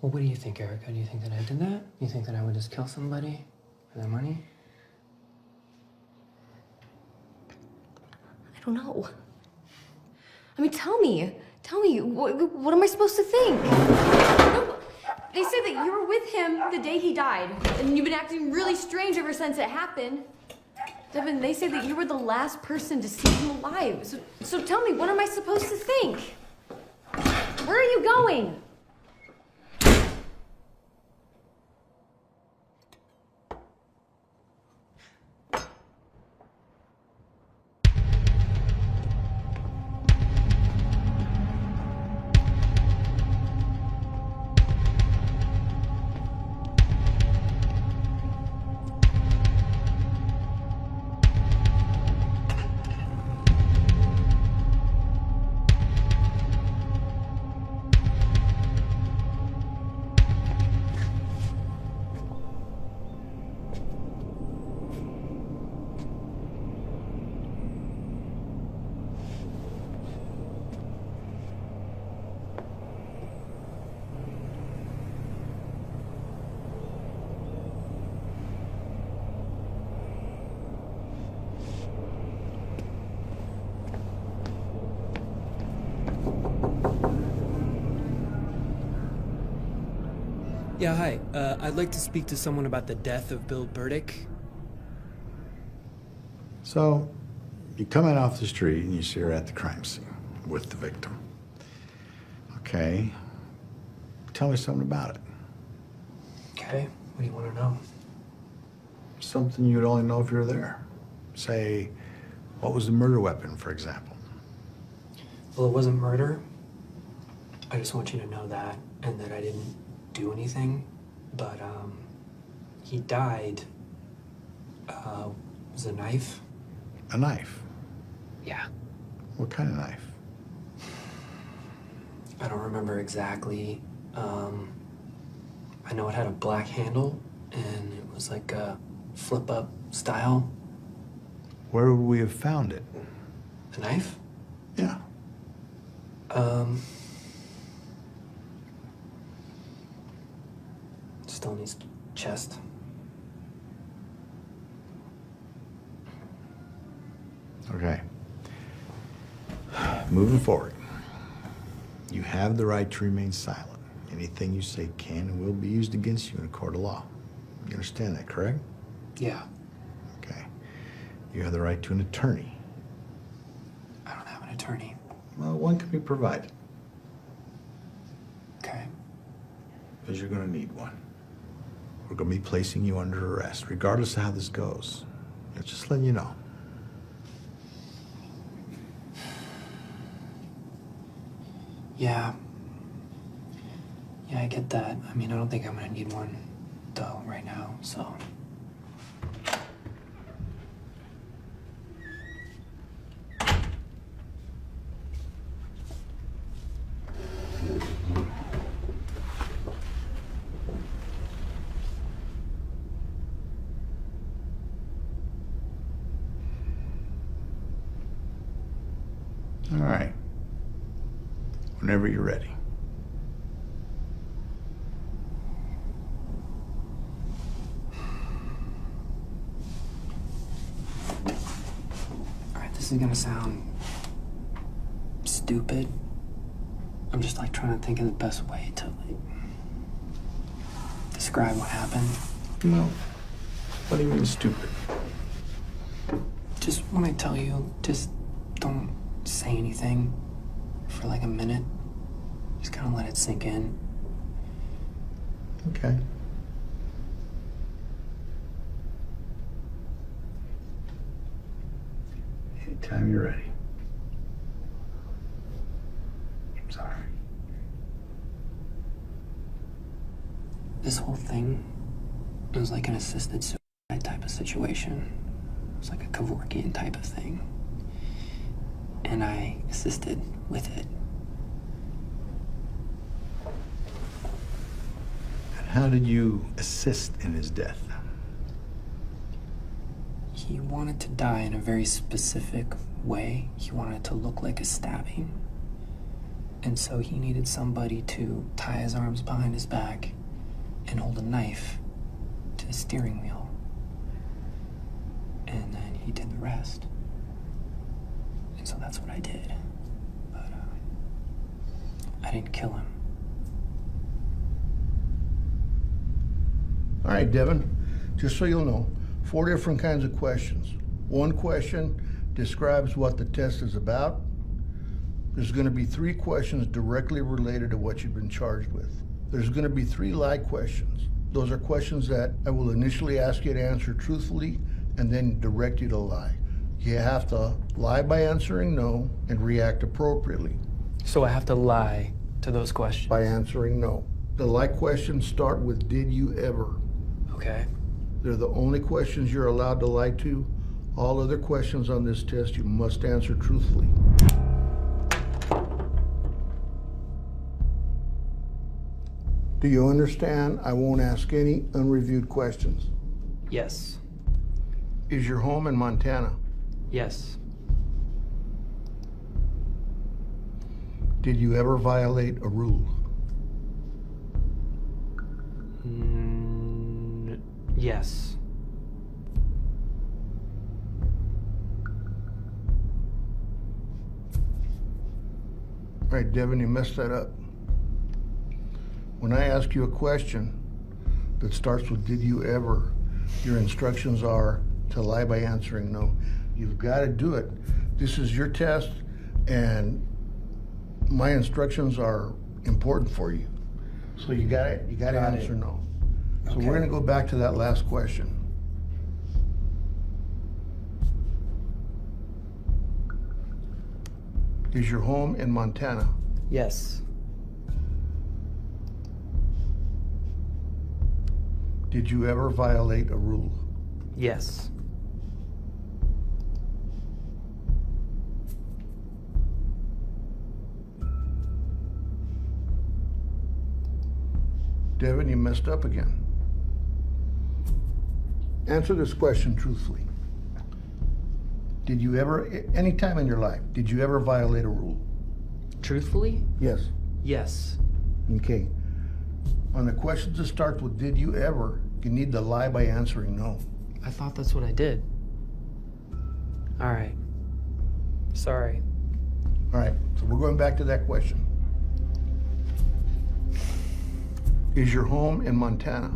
Well, what do you think, Erica? Do you think that I did that? You think that I would just kill somebody for their money? I don't know. I mean, tell me, what am I supposed to think? No, they said that you were with him the day he died, and you've been acting really strange ever since it happened. Devin, they say that you were the last person to see him alive. So tell me, what am I supposed to think? Where are you going? Yeah, hi. I'd like to speak to someone about the death of Bill Burdick. So, you come in off the street and you see her at the crime scene with the victim. Okay. Tell me something about it. Okay, what do you want to know? Something you'd only know if you were there. Say, what was the murder weapon, for example? Well, it wasn't murder. I just want you to know that, and that I didn't do anything, but he died. Was a knife? A knife? Yeah. What kind of knife? I don't remember exactly. I know it had a black handle, and it was like a flip-up style. Where would we have found it? A knife? Yeah. Still in his chest. Okay. Moving forward, you have the right to remain silent. Anything you say can and will be used against you in a court of law. You understand that, correct? Yeah. Okay. You have the right to an attorney. I don't have an attorney. Well, one can be provided, Okay. because you're going to need one. We're going to be placing you under arrest, regardless of how this goes. Just letting you know. Yeah. Yeah, I get that. I mean, I don't think I'm gonna need one, though, right now, so. All right. Whenever you're ready. Alright, this is gonna sound stupid. I'm just like trying to think of the best way to like describe what happened. Well, what do you mean stupid? Just when I tell you, just don't say anything for like a minute. Just kind of let it sink in. Okay. Anytime you're ready. I'm sorry. This whole thing was like an assisted suicide type of situation. It was like a Kevorkian type of thing. And I assisted with it. And how did you assist in his death? He wanted to die in a very specific way. He wanted it to look like a stabbing. And so he needed somebody to tie his arms behind his back and hold a knife to the steering wheel. And then he did the rest. And so that's what I did. But I didn't kill him. All right, Devin, just so you'll know, 4 different kinds of questions. One question describes what the test is about. There's going to be 3 questions directly related to what you've been charged with. There's going to be 3 lie questions. Those are questions that I will initially ask you to answer truthfully and then direct you to lie. You have to lie by answering no and react appropriately. So I have to lie to those questions? By answering no. The lie questions start with did you ever? Okay. They're the only questions you're allowed to lie to. All other questions on this test you must answer truthfully. Do you understand? I won't ask any unreviewed questions. Yes. Is your home in Montana? Yes. Did you ever violate a rule? Yes. All right, Devin, you messed that up. When I ask you a question that starts with did you ever, your instructions are to lie by answering no. You've got to do it. This is your test, and my instructions are important for you. So you got to answer no. So Okay. we're going to go back to that last question. Is your home in Montana? Yes. Did you ever violate a rule? Yes. Devin, you messed up again. Answer this question truthfully. Did you ever, any time in your life, did you ever violate a rule? Truthfully? Yes. Yes. Okay. On the questions that start with did you ever, you need to lie by answering no. I thought that's what I did. All right. Sorry. All right, so we're going back to that question. Is your home in Montana?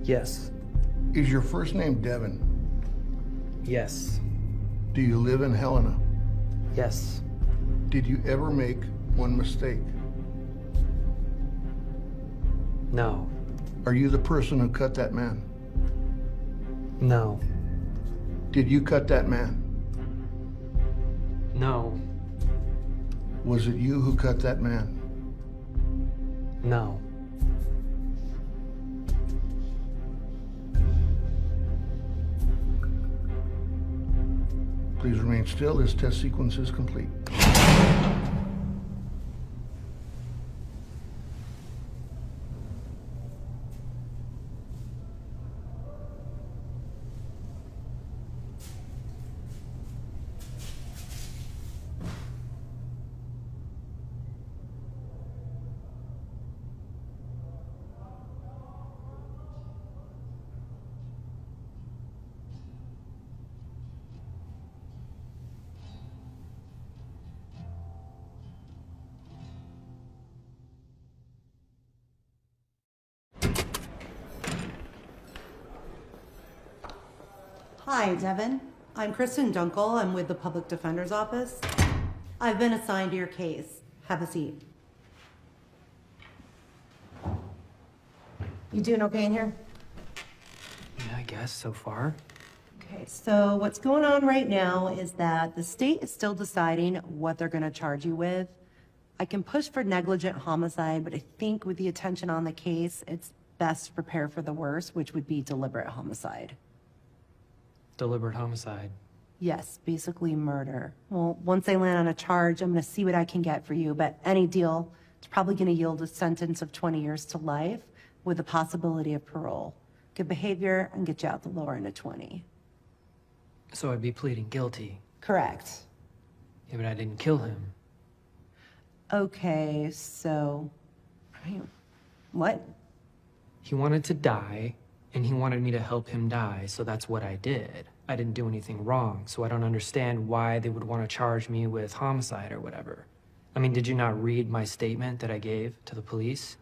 Yes. Is your first name Devin? Yes. Do you live in Helena? Yes. Did you ever make one mistake? No. Are you the person who cut that man? No. Did you cut that man? No. Was it you who cut that man? No. Please remain still. This test sequence is complete. Hi, Devin. I'm Kristen Dunkel. I'm with the Public Defender's Office. I've been assigned to your case. Have a seat. You doing okay in here? Yeah, I guess so far. Okay, so what's going on right now is that the state is still deciding what they're going to charge you with. I can push for negligent homicide, but I think with the attention on the case, it's best to prepare for the worst, which would be deliberate homicide. Deliberate homicide. Yes, basically murder. Well, once I land on a charge, I'm going to see what I can get for you, but any deal, it's probably going to yield a sentence of 20 years to life with the possibility of parole. Good behavior and get you out the lower end of 20. So I'd be pleading guilty. Correct. Yeah, but I didn't kill him. Okay, so, what? He wanted to die, and he wanted me to help him die, so that's what I did. I didn't do anything wrong, so I don't understand why they would want to charge me with homicide or whatever. I mean, did you not read my statement that I gave to the police?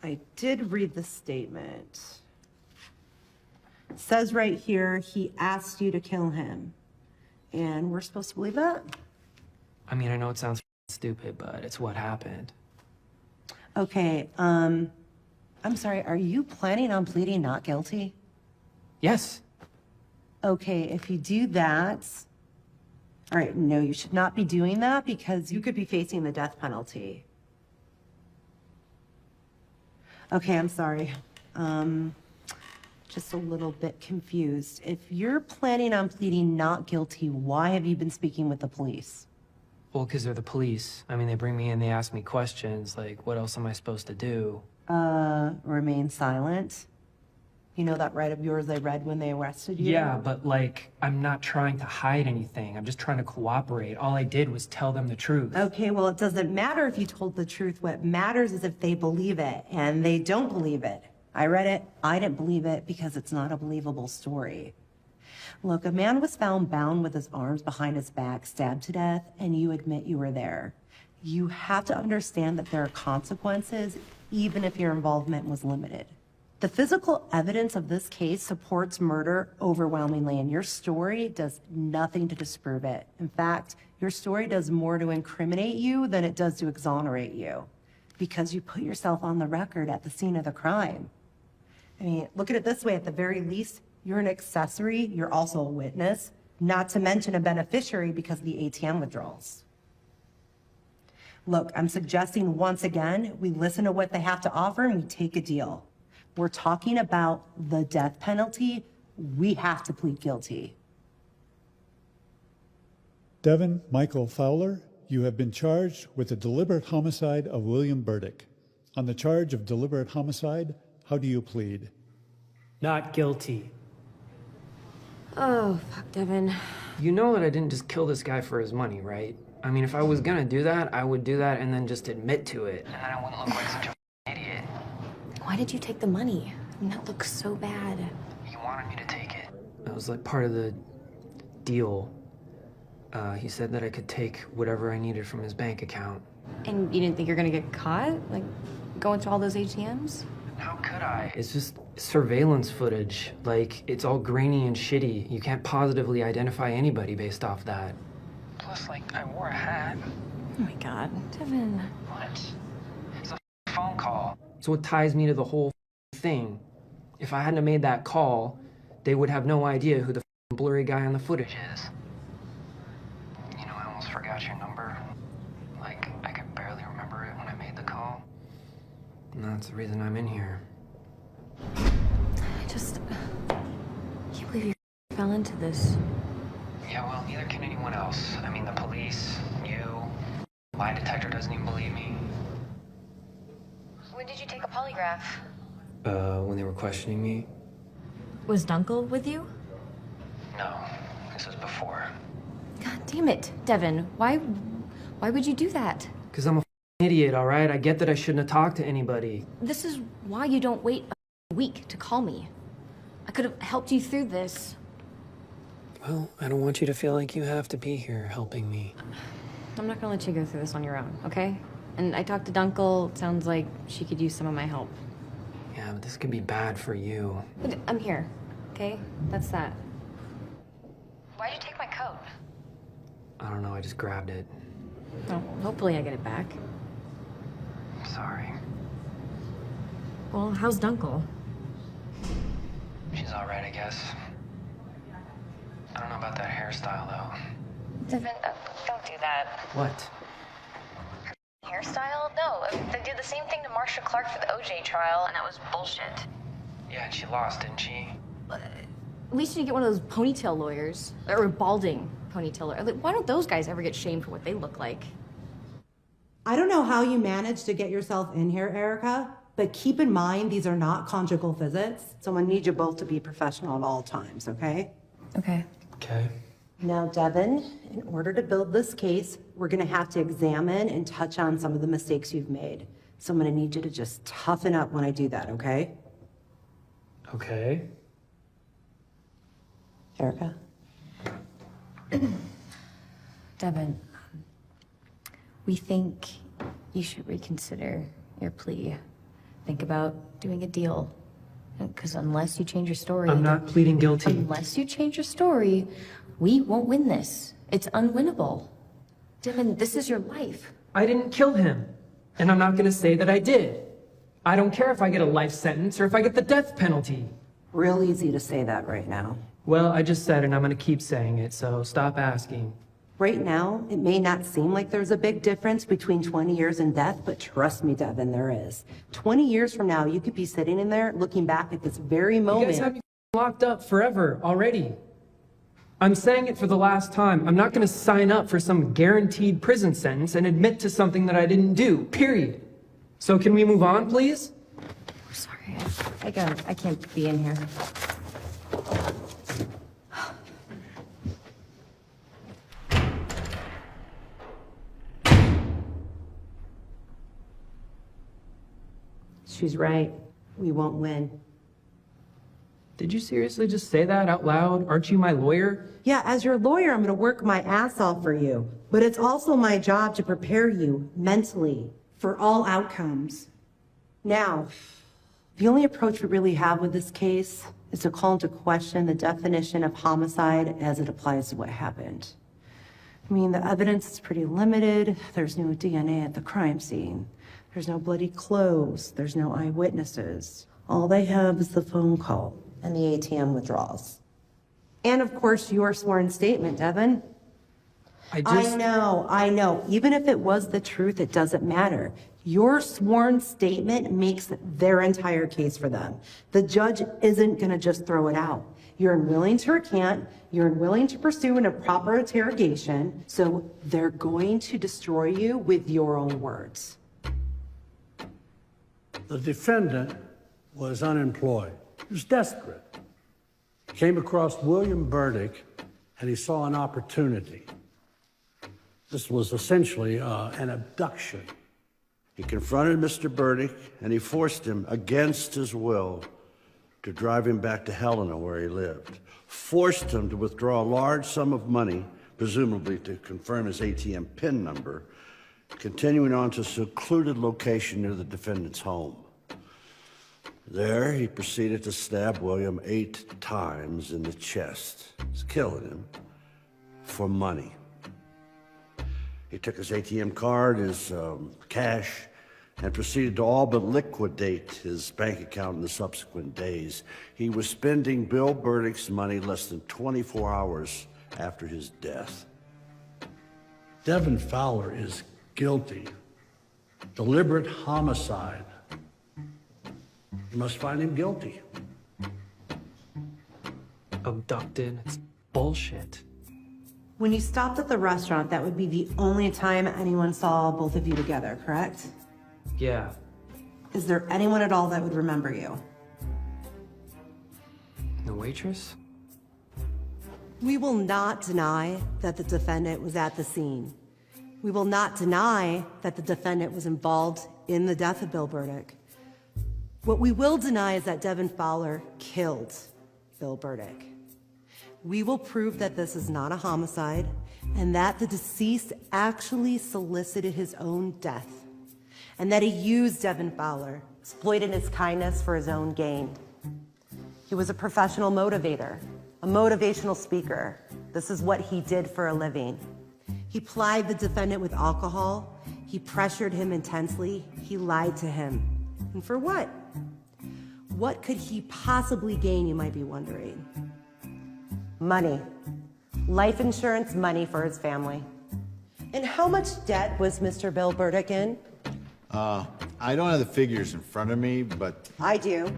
I did read the statement. It says right here, he asked you to kill him. And we're supposed to believe that? I mean, I know it sounds stupid, but it's what happened. Okay, I'm sorry, are you planning on pleading not guilty? Yes. Okay, if you do that, all right, no, you should not be doing that because you could be facing the death penalty. Okay, I'm sorry. Just a little bit confused. If you're planning on pleading not guilty, why have you been speaking with the police? Well, because they're the police. I mean, they bring me in, they ask me questions, like, what else am I supposed to do? Remain silent. You know that right of yours I read when they arrested you? Yeah, but like, I'm not trying to hide anything. I'm just trying to cooperate. All I did was tell them the truth. Okay, well, it doesn't matter if you told the truth. What matters is if they believe it, and they don't believe it. I read it, I didn't believe it because it's not a believable story. Look, a man was found bound with his arms behind his back, stabbed to death, and you admit you were there. You have to understand that there are consequences, even if your involvement was limited. The physical evidence of this case supports murder overwhelmingly, and your story does nothing to disprove it. In fact, your story does more to incriminate you than it does to exonerate you, because you put yourself on the record at the scene of the crime. I mean, look at it this way, at the very least, you're an accessory, you're also a witness, not to mention a beneficiary because of the ATM withdrawals. Look, I'm suggesting once again, we listen to what they have to offer and we take a deal. We're talking about the death penalty. We have to plead guilty. Devin Michael Fowler, you have been charged with the deliberate homicide of William Burdick. On the charge of deliberate homicide, how do you plead? Not guilty. Oh, fuck, Devin. You know that I didn't just kill this guy for his money, right? I mean, if I was gonna do that, I would do that and then just admit to it. And then I wouldn't look like such a idiot. Why did you take the money? I mean, that looks so bad. He wanted me to take it. That was like part of the deal. He said that I could take whatever I needed from his bank account. And you didn't think you're gonna get caught? Like, going through all those ATMs? How could I? It's just surveillance footage. Like, it's all grainy and shitty. You can't positively identify anybody based off that. Plus, like, I wore a hat. Oh my god, Devin. What? It's a phone call. So it ties me to the whole thing. If I hadn't have made that call, they would have no idea who the blurry guy on the footage is. You know, I almost forgot your number. Like, I could barely remember it when I made the call. And that's the reason I'm in here. I just can't believe you fell into this. Yeah, well, neither can anyone else. I mean, the police, you, lie detector doesn't even believe me. When did you take a polygraph? When they were questioning me? Was Dunkel with you? No, this was before. God damn it, Devin. Why would you do that? Because I'm a idiot, all right? I get that I shouldn't have talked to anybody. This is why you don't wait a week to call me. I could have helped you through this. Well, I don't want you to feel like you have to be here helping me. I'm not gonna let you go through this on your own, okay? And I talked to Dunkel. It sounds like she could use some of my help. Yeah, but this could be bad for you. But I'm here, okay? That's that. Why'd you take my coat? I don't know, I just grabbed it. Oh, hopefully I get it back. Sorry. Well, how's Dunkel? She's all right, I guess. I don't know about that hairstyle, though. Devin, don't do that. What? Hairstyle? No, they did the same thing to Marsha Clark for the OJ trial, and that was bullshit. Yeah, and she lost, didn't she? At least you get one of those ponytail lawyers, or a balding ponytail lawyer. Like, why don't those guys ever get shamed for what they look like? I don't know how you managed to get yourself in here, Erica, but keep in mind these are not conjugal visits, so I need you both to be professional at all times, okay? Okay. Okay. Now, Devin, in order to build this case, we're gonna have to examine and touch on some of the mistakes you've made. So I'm gonna need you to just toughen up when I do that, okay? Okay. Erica? Devin, we think you should reconsider your plea. Think about doing a deal. Because unless you change your story... I'm not pleading guilty. Unless you change your story, we won't win this. It's unwinnable. Devin, this is your life. I didn't kill him. And I'm not gonna say that I did. I don't care if I get a life sentence or if I get the death penalty. Real easy to say that right now. Well, I just said it and I'm gonna keep saying it, so stop asking. Right now, it may not seem like there's a big difference between 20 years and death, but trust me, Devin, there is. 20 years from now, you could be sitting in there looking back at this very moment. You guys have me locked up forever already. I'm saying it for the last time. I'm not gonna sign up for some guaranteed prison sentence and admit to something that I didn't do, period. So can we move on, please? I'm sorry. I can't be in here. She's right. We won't win. Did you seriously just say that out loud? Aren't you my lawyer? Yeah, as your lawyer, I'm going to work my ass off for you. But it's also my job to prepare you mentally for all outcomes. Now, the only approach we really have with this case is to call into question the definition of homicide as it applies to what happened. I mean, the evidence is pretty limited. There's no DNA at the crime scene. There's no bloody clothes. There's no eyewitnesses. All they have is the phone call and the ATM withdrawals. And of course, your sworn statement, Devin. I know. Even if it was the truth, it doesn't matter. Your sworn statement makes their entire case for them. The judge isn't gonna just throw it out. You're unwilling to recant, you're unwilling to pursue a proper interrogation, so they're going to destroy you with your own words. The defendant was unemployed. He was desperate. came across William Burdick, and he saw an opportunity. This was essentially an abduction. He confronted Mr. Burdick, and he forced him, against his will, to drive him back to Helena, where he lived. Forced him to withdraw a large sum of money, presumably to confirm his ATM PIN number, continuing on to a secluded location near the defendant's home. There, he proceeded to stab William 8 times in the chest, killing him for money. He took his ATM card, his cash, and proceeded to all but liquidate his bank account in the subsequent days. He was spending Bill Burdick's money less than 24 hours after his death. Devin Fowler is guilty. Deliberate homicide. You must find him guilty. Abducted. It's bullshit. When you stopped at the restaurant, that would be the only time anyone saw both of you together, correct? Yeah. Is there anyone at all that would remember you? The waitress? We will not deny that the defendant was at the scene. We will not deny that the defendant was involved in the death of Bill Burdick. What we will deny is that Devin Fowler killed Bill Burdick. We will prove that this is not a homicide and that the deceased actually solicited his own death and that he used Devin Fowler, exploited his kindness for his own gain. He was a professional motivator, a motivational speaker. This is what he did for a living. He plied the defendant with alcohol. He pressured him intensely. He lied to him. And for what? What could he possibly gain, you might be wondering? Money. Life insurance money for his family. And how much debt was Mr. Bill Burdick in? I don't have the figures in front of me, but I do.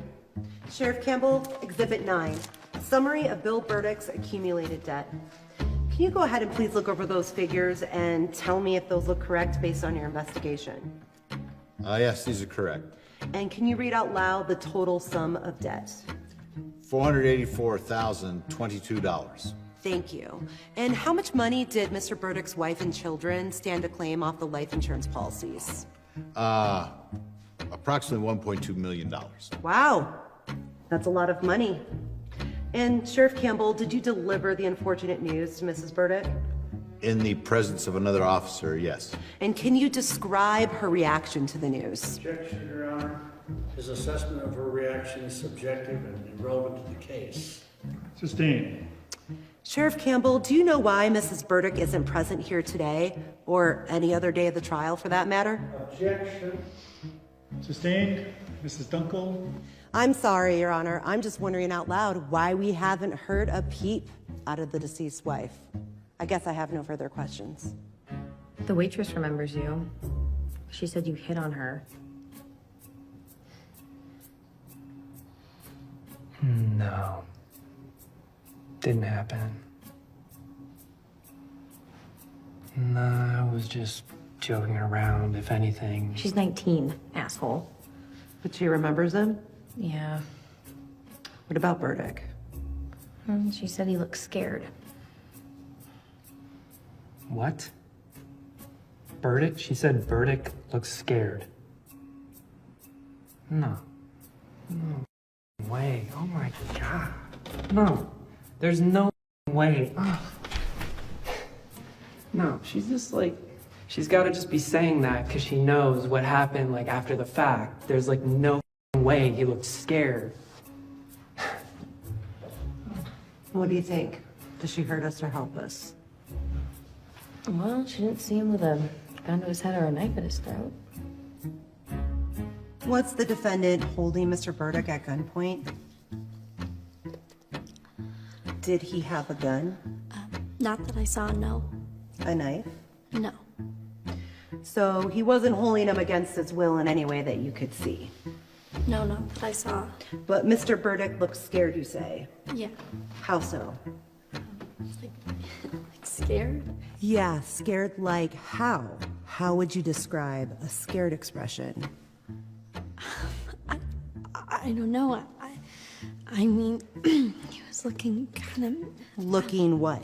Sheriff Campbell, Exhibit 9. Summary of Bill Burdick's accumulated debt. Can you go ahead and please look over those figures and tell me if those look correct based on your investigation? yes, these are correct. And can you read out loud the total sum of debt? $484,022. Thank you. And how much money did Mr. Burdick's wife and children stand to claim off the life insurance policies? Approximately $1.2 million. Wow, that's a lot of money. And Sheriff Campbell, did you deliver the unfortunate news to Mrs. Burdick? In the presence of another officer, yes. And can you describe her reaction to the news? Objection, Your Honor. His assessment of her reaction is subjective and irrelevant to the case. Sustained. Sheriff Campbell, do you know why Mrs. Burdick isn't present here today, or any other day of the trial for that matter? Objection. Sustained. Mrs. Dunkel. I'm sorry, Your Honor. I'm just wondering out loud why we haven't heard a peep out of the deceased wife. I guess I have no further questions. The waitress remembers you. She said you hit on her. No. Didn't happen. Nah, I was just joking around, if anything. She's 19, asshole. But she remembers him? Yeah. What about Burdick? She said he looked scared. What? Burdick? She said Burdick looks scared. No. No way. Oh my God. No. There's no way. Ugh. No, she's just like, she's got to just be saying that because she knows what happened like after the fact. There's like no way he looked scared. What do you think? Does she hurt us or help us? Well, she didn't see him with a gun to his head or a knife at his throat. Was the defendant holding Mr. Burdick at gunpoint? Did he have a gun? Not that I saw, no. A knife? No. So he wasn't holding him against his will in any way that you could see? No, not that I saw. But Mr. Burdick looked scared, you say? Yeah. How so? Like scared? Yeah, scared like how? How would you describe a scared expression? I don't know. I mean, he was looking kind of... Looking what?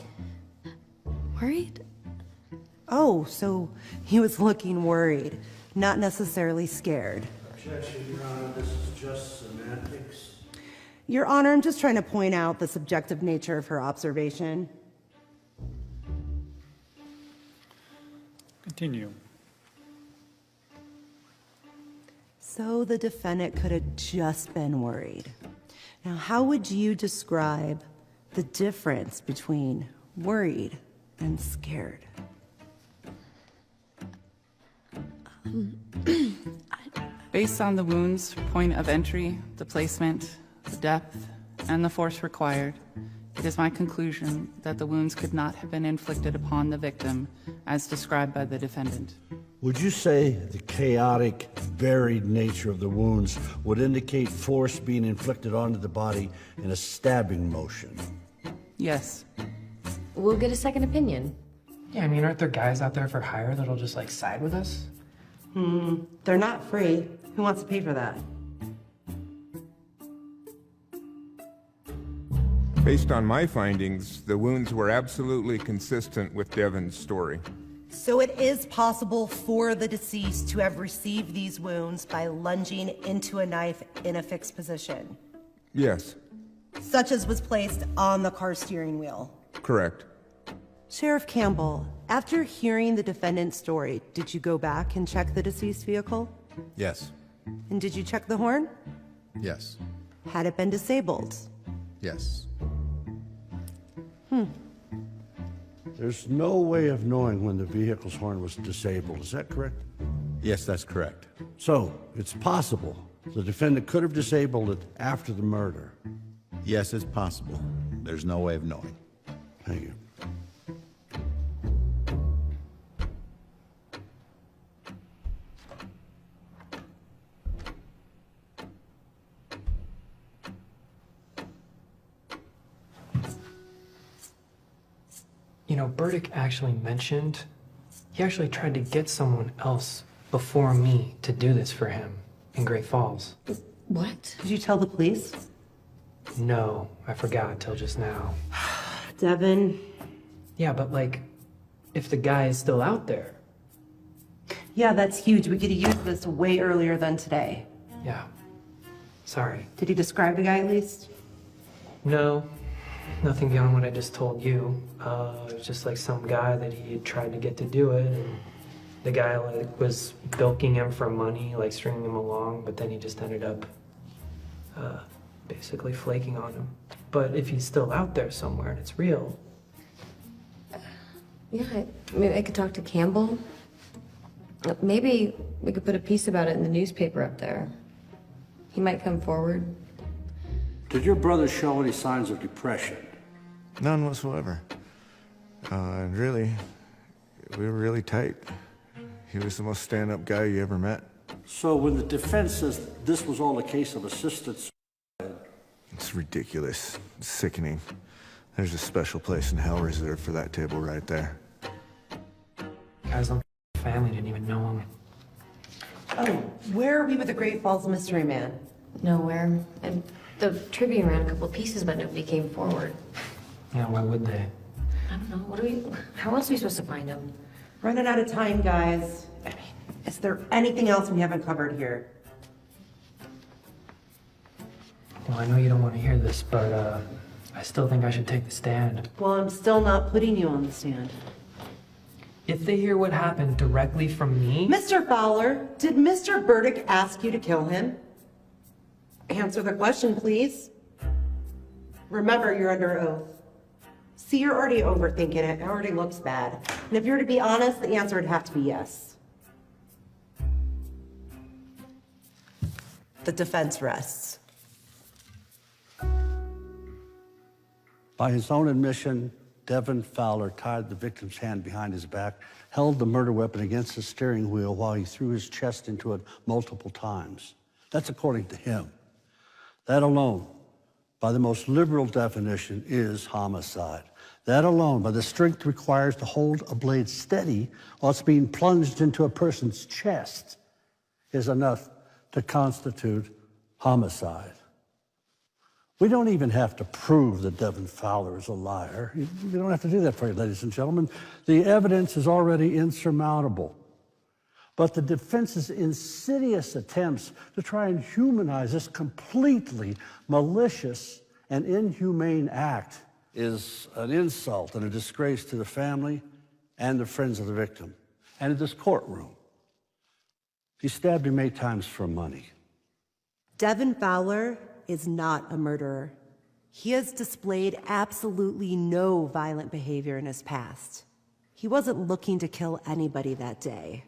Worried? Oh, so he was looking worried, not necessarily scared. Objection, Your Honor, this is just semantics. Your Honor, I'm just trying to point out the subjective nature of her observation. Continue. So the defendant could have just been worried. Now, how would you describe the difference between worried and scared? Based on the wound's point of entry, the placement, the depth, and the force required, it is my conclusion that the wounds could not have been inflicted upon the victim as described by the defendant. Would you say the chaotic, varied nature of the wounds would indicate force being inflicted onto the body in a stabbing motion? Yes. We'll get a second opinion. Yeah, I mean, aren't there guys out there for hire that'll just like side with us? They're not free. Who wants to pay for that? Based on my findings, the wounds were absolutely consistent with Devin's story. So it is possible for the deceased to have received these wounds by lunging into a knife in a fixed position, Yes, such as was placed on the car steering wheel. correct. Sheriff Campbell, after hearing the defendant's story, did you go back and check the deceased vehicle? Yes. And did you check the horn? Yes. Had it been disabled? Yes. There's no way of knowing when the vehicle's horn was disabled, is that correct? Yes, that's correct. So, it's possible the defendant could have disabled it after the murder. Yes, it's possible. There's no way of knowing. Thank you. You know, Burdick actually mentioned he actually tried to get someone else before me to do this for him in Great Falls. What? Did you tell the police? No, I forgot till just now. Devin. Yeah, but like, if the guy is still out there. Yeah, that's huge. We could have used this way earlier than today. Yeah. Sorry. Did he describe the guy at least? No, nothing beyond what I just told you. It was just like some guy that he had tried to get to do it, and the guy like was bilking him for money, like stringing him along, but then he just ended up basically flaking on him. But if he's still out there somewhere and it's real. Yeah, I mean, I could talk to Campbell. Maybe we could put a piece about it in the newspaper up there. He might come forward. Did your brother show any signs of depression? None whatsoever. And really, we were really tight. He was the most stand-up guy you ever met. So when the defense says this was all a case of assisted suicide... It's ridiculous. It's sickening. There's a special place in hell reserved for that table right there. Guys, don't family didn't even know him. Oh, where are we with the Great Falls Mystery Man? Nowhere. And the Tribune ran a couple pieces, but nobody came forward. Yeah, why would they? I don't know. How else are we supposed to find him? Running out of time, guys. I mean, is there anything else we haven't covered here? Well, I know you don't want to hear this, but I still think I should take the stand. Well, I'm still not putting you on the stand. If they hear what happened directly from me... Mr. Fowler, did Mr. Burdick ask you to kill him? Answer the question, please. Remember, you're under oath. See, you're already overthinking it. It already looks bad. And if you're to be honest, the answer would have to be yes. The defense rests. By his own admission, Devin Fowler tied the victim's hand behind his back, held the murder weapon against the steering wheel while he threw his chest into it multiple times. That's according to him. That alone, by the most liberal definition, is homicide. That alone, by the strength required to hold a blade steady while it's being plunged into a person's chest, is enough to constitute homicide. We don't even have to prove that Devin Fowler is a liar. We don't have to do that for you, ladies and gentlemen. The evidence is already insurmountable. But the defense's insidious attempts to try and humanize this completely malicious and inhumane act is an insult and a disgrace to the family and the friends of the victim, and in this courtroom. He stabbed him 8 times for money. Devin Fowler is not a murderer. He has displayed absolutely no violent behavior in his past. He wasn't looking to kill anybody that day.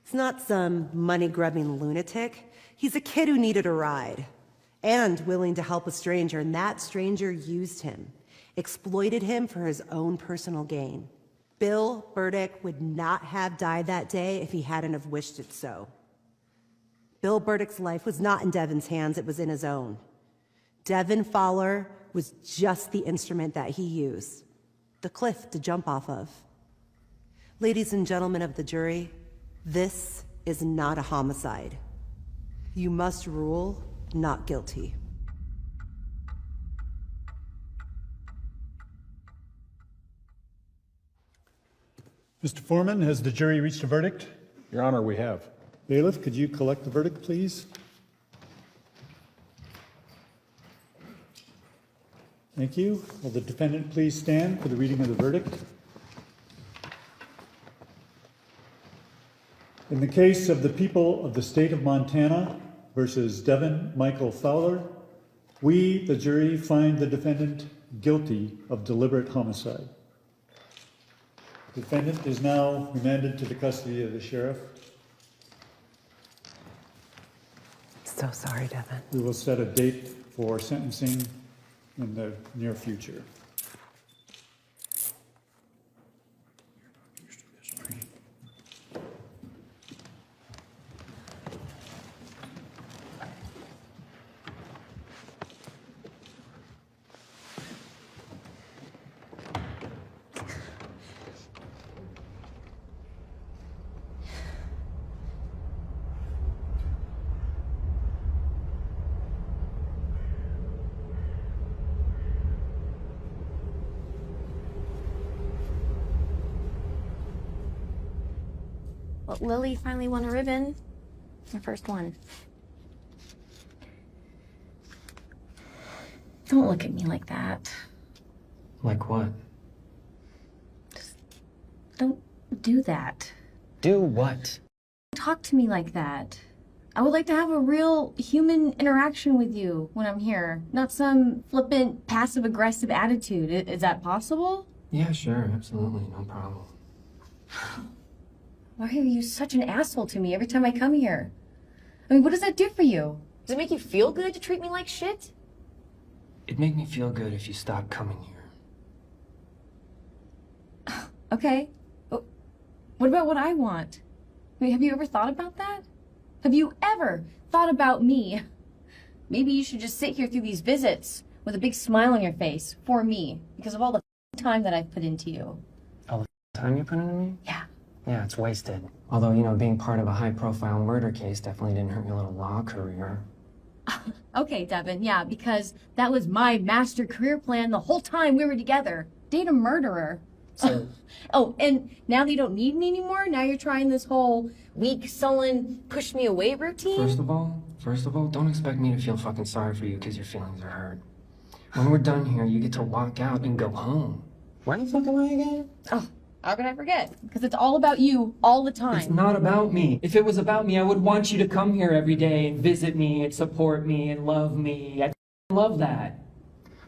He's not some money-grubbing lunatic. He's a kid who needed a ride and willing to help a stranger, and that stranger used him, exploited him for his own personal gain. Bill Burdick would not have died that day if he hadn't have wished it so. Bill Burdick's life was not in Devin's hands, it was in his own. Devin Fowler was just the instrument that he used, the cliff to jump off of. Ladies and gentlemen of the jury, this is not a homicide. You must rule not guilty. Mr. Foreman, has the jury reached a verdict? Your Honor, we have. Bailiff, could you collect the verdict, please? Thank you. Will the defendant please stand for the reading of the verdict? In the case of the people of the state of Montana versus Devin Michael Fowler, we, the jury, find the defendant guilty of deliberate homicide. The defendant is now remanded to the custody of the sheriff. So sorry, Devin. We will set a date for sentencing in the near future. Well, Lily finally won a ribbon. Her first one. Don't look at me like that. Like what? Don't do that. Do what? Talk to me like that. I would like to have a real human interaction with you when I'm here, not some flippant, passive-aggressive attitude. Is that possible? Yeah, sure, absolutely, no problem. Why are you such an asshole to me every time I come here? I mean, what does that do for you? Does it make you feel good to treat me like shit? It'd make me feel good if you stopped coming here. Okay. What about what I want? I mean, have you ever thought about that? Have you ever thought about me? Maybe you should just sit here through these visits with a big smile on your face for me because of all the time that I've put into you. All the time you put into me? Yeah. Yeah, it's wasted. Although, you know, being part of a high-profile murder case definitely didn't hurt your little law career. Okay, Devin, yeah, because that was my master career plan the whole time we were together. Date a murderer. So... Oh, and now that you don't need me anymore, now you're trying this whole weak, sullen, push-me-away routine? First of all, don't expect me to feel fucking sorry for you because your feelings are hurt. When we're done here, you get to walk out and go home. Where the fuck am I again? Oh, how could I forget? Because it's all about you all the time. It's not about me. If it was about me, I would want you to come here every day and visit me and support me and love me. I love that.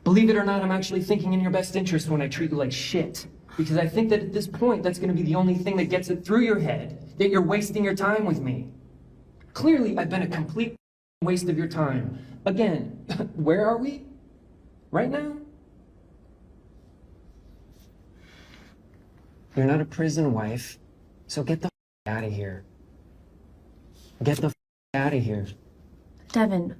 Believe it or not, I'm actually thinking in your best interest when I treat you like shit. Because I think that at this point, that's going to be the only thing that gets it through your head, that you're wasting your time with me. Clearly, I've been a complete waste of your time. Again, where are we? Right now? You're not a prison wife, so get the out of here. Get the out of here. Devin.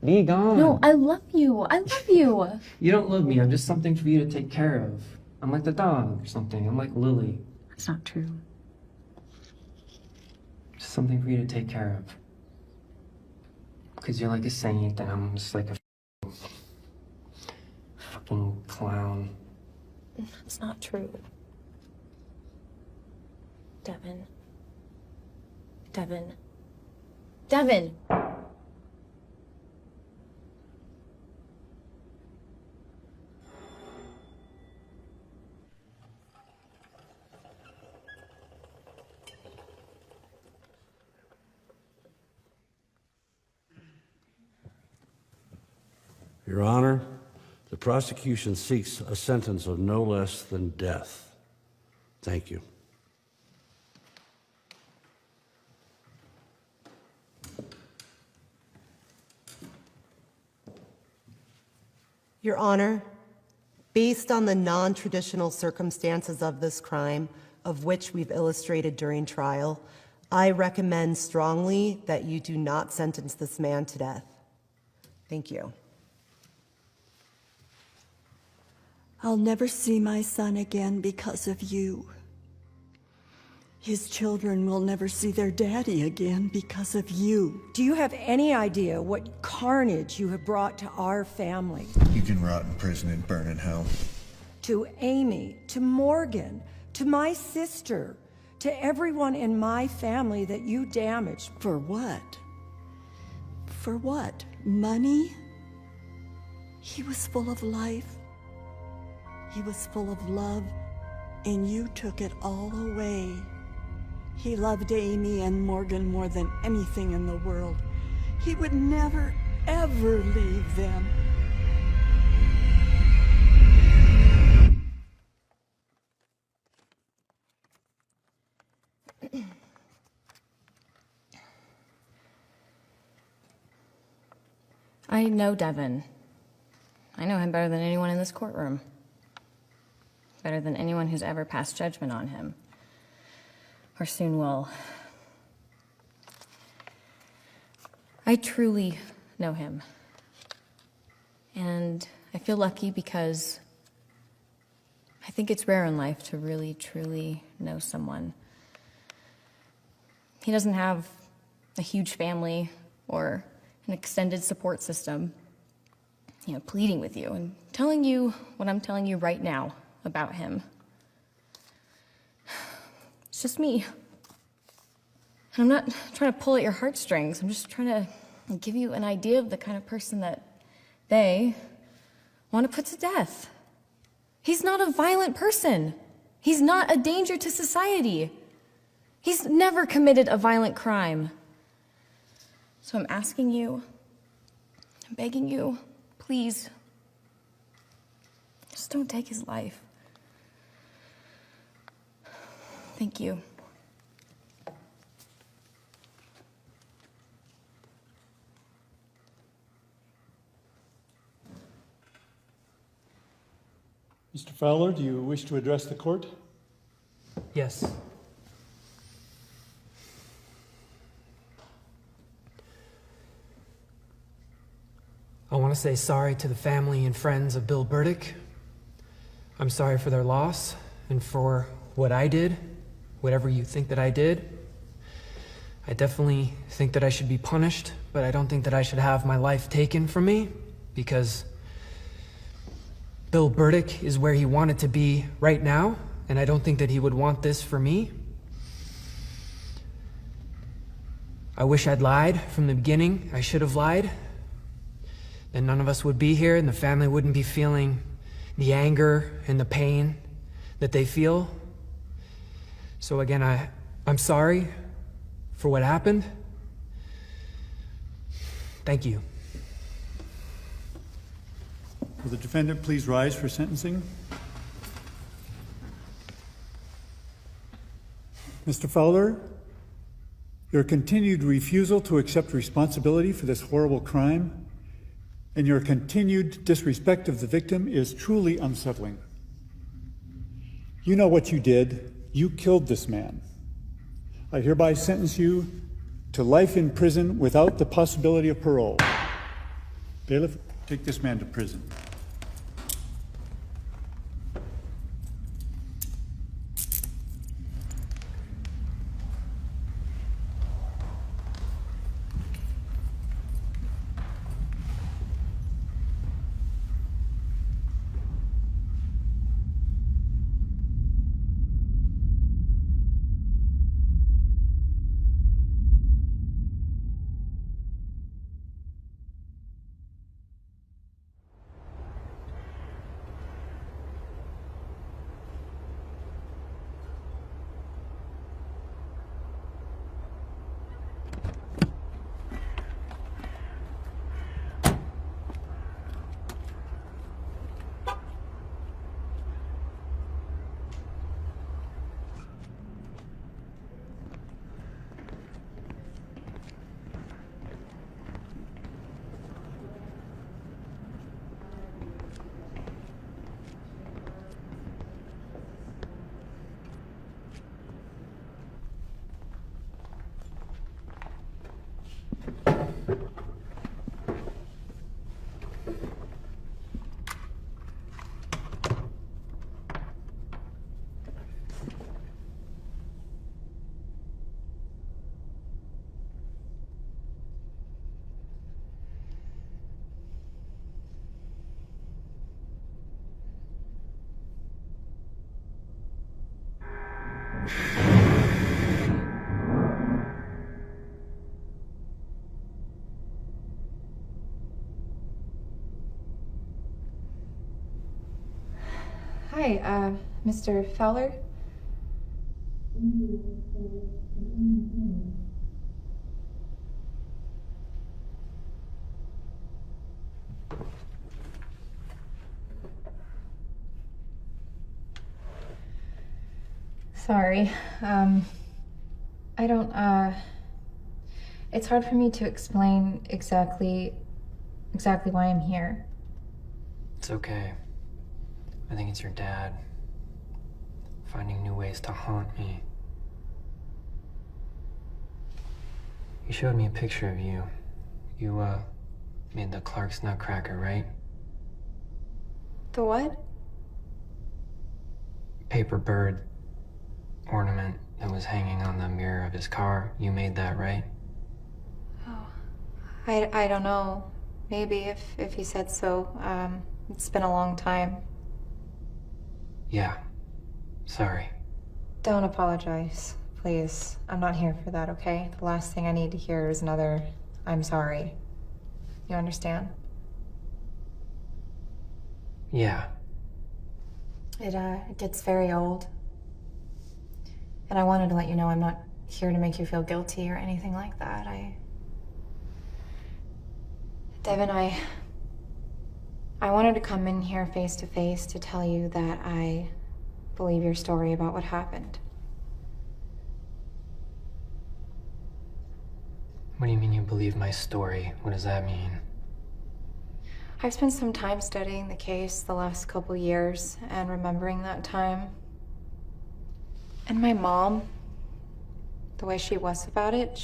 Be gone. No, I love you. I love you. You don't love me. I'm just something for you to take care of. I'm like the dog or something. I'm like Lily. That's not true. Just something for you to take care of. Because you're like a saint and I'm just like a clown. That's not true. Devin. Devin. Devin! Your Honor, the prosecution seeks a sentence of no less than death. Thank you. Your Honor, based on the non-traditional circumstances of this crime, of which we've illustrated during trial, I recommend strongly that you do not sentence this man to death. Thank you. I'll never see my son again because of you. His children will never see their daddy again because of you. Do you have any idea what carnage you have brought to our family? You can rot in prison and burn in hell. To Amy, to Morgan, to my sister, to everyone in my family that you damaged. For what? For what? Money? He was full of life. He was full of love, and you took it all away. He loved Amy and Morgan more than anything in the world. He would never, ever leave them. I know Devin. I know him better than anyone in this courtroom. Better than anyone who's ever passed judgment on him. Or soon will. I truly know him. And I feel lucky because I think it's rare in life to really, truly know someone. He doesn't have a huge family or an extended support system, pleading with you and telling you what I'm telling you right now about him. It's just me. And I'm not trying to pull at your heartstrings. I'm just trying to give you an idea of the kind of person that they want to put to death. He's not a violent person. He's not a danger to society. He's never committed a violent crime. So I'm asking you, I'm begging you, please, just don't take his life. Thank you. Mr. Fowler, do you wish to address the court? Yes. I want to say sorry to the family and friends of Bill Burdick. I'm sorry for their loss and for what I did, whatever you think that I did. I definitely think that I should be punished, but I don't think that I should have my life taken from me because Bill Burdick is where he wanted to be right now, and I don't think that he would want this for me. I wish I'd lied from the beginning. I should have lied. Then none of us would be here, and the family wouldn't be feeling the anger and the pain that they feel. So again, I'm sorry for what happened. Thank you. Will the defendant please rise for sentencing? Mr. Fowler, your continued refusal to accept responsibility for this horrible crime and your continued disrespect of the victim is truly unsettling. You know what you did. You killed this man. I hereby sentence you to life in prison without the possibility of parole. Bailiff, take this man to prison. Hi, Mr. Fowler? Sorry, I don't, it's hard for me to explain exactly why I'm here. It's okay. I think it's your dad. Finding new ways to haunt me. He showed me a picture of you. You, made the Clark's Nutcracker, right? The what? Paper bird ornament that was hanging on the mirror of his car. You made that, right? Oh, I don't know. Maybe if he said so. It's been a long time. Yeah. Sorry. Don't apologize, please. I'm not here for that, okay? The last thing I need to hear is another "I'm sorry." You understand? Yeah. It gets very old. And I wanted to let you know I'm not here to make you feel guilty or anything like that. Devin, I wanted to come in here face to face to tell you that I believe your story about what happened. What do you mean you believe my story? What does that mean? I've spent some time studying the case the last couple years and remembering that time. And my mom, the way she was about it,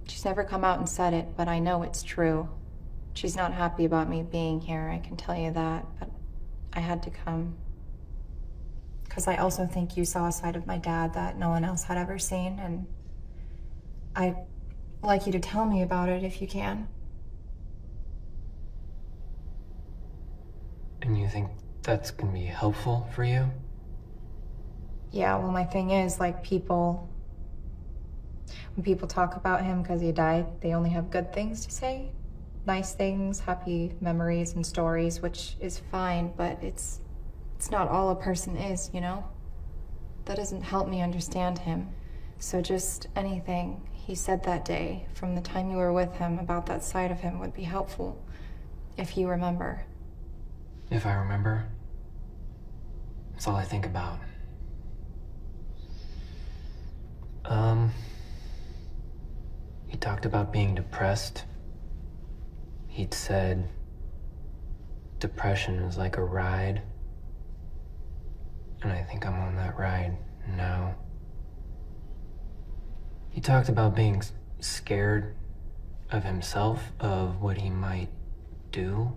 she's never come out and said it, but I know it's true. She's not happy about me being here, I can tell you that, but I had to come. Because I also think you saw a side of my dad that no one else had ever seen, and I'd like you to tell me about it if you can. And you think that's gonna be helpful for you? Yeah, well, my thing is, like, when people talk about him because he died, they only have good things to say. Nice things, happy memories and stories, which is fine, but it's not all a person is, you know? That doesn't help me understand him. So just anything he said that day, from the time you were with him, about that side of him would be helpful, if you remember. If I remember, that's all I think about. He talked about being depressed. He'd said depression is like a ride, and I think I'm on that ride now. He talked about being scared of himself, of what he might do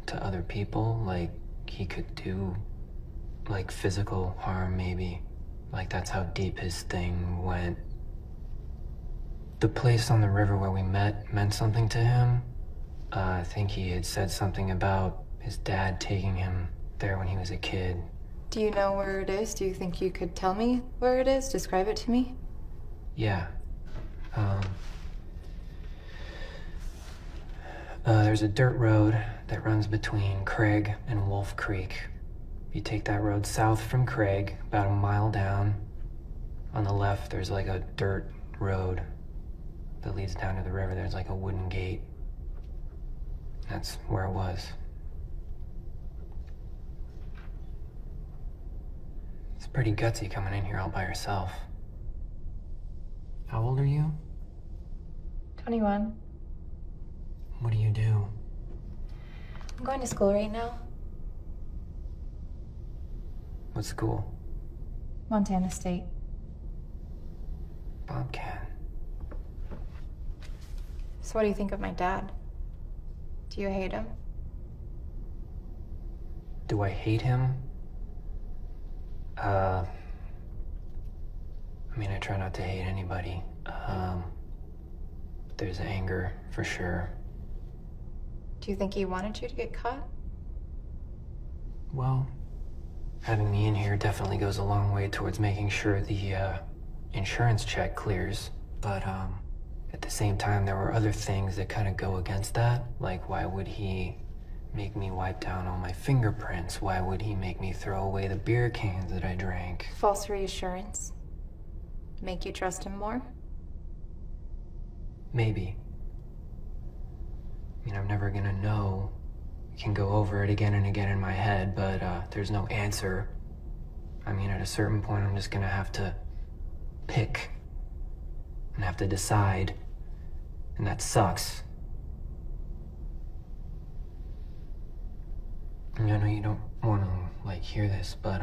to other people, like he could do, like, physical harm maybe. Like, that's how deep his thing went. The place on the river where we met meant something to him. I think he had said something about his dad taking him there when he was a kid. Do you know where it is? Do you think you could tell me where it is? Describe it to me? Yeah. There's a dirt road that runs between Craig and Wolf Creek. You take that road south from Craig, about a mile down. On the left, there's like a dirt road that leads down to the river. There's like a wooden gate. That's where it was. It's pretty gutsy coming in here all by yourself. How old are you? 21. What do you do? I'm going to school right now. What school? Montana State. Bobcat. what do you think of my dad? Do you hate him? Do I hate him? I mean, I try not to hate anybody. There's anger, for sure. Do you think he wanted you to get caught? Well, having me in here definitely goes a long way towards making sure the insurance check clears. But at the same time, there were other things that kind of go against that. Like, why would he make me wipe down all my fingerprints? Why would he make me throw away the beer cans that I drank? False reassurance. Make you trust him more? Maybe. I mean, I'm never gonna know. I can go over it again and again in my head, but there's no answer. I mean, at a certain point, I'm just gonna have to pick and have to decide, and that sucks. I mean, I know you don't want to, like, hear this, but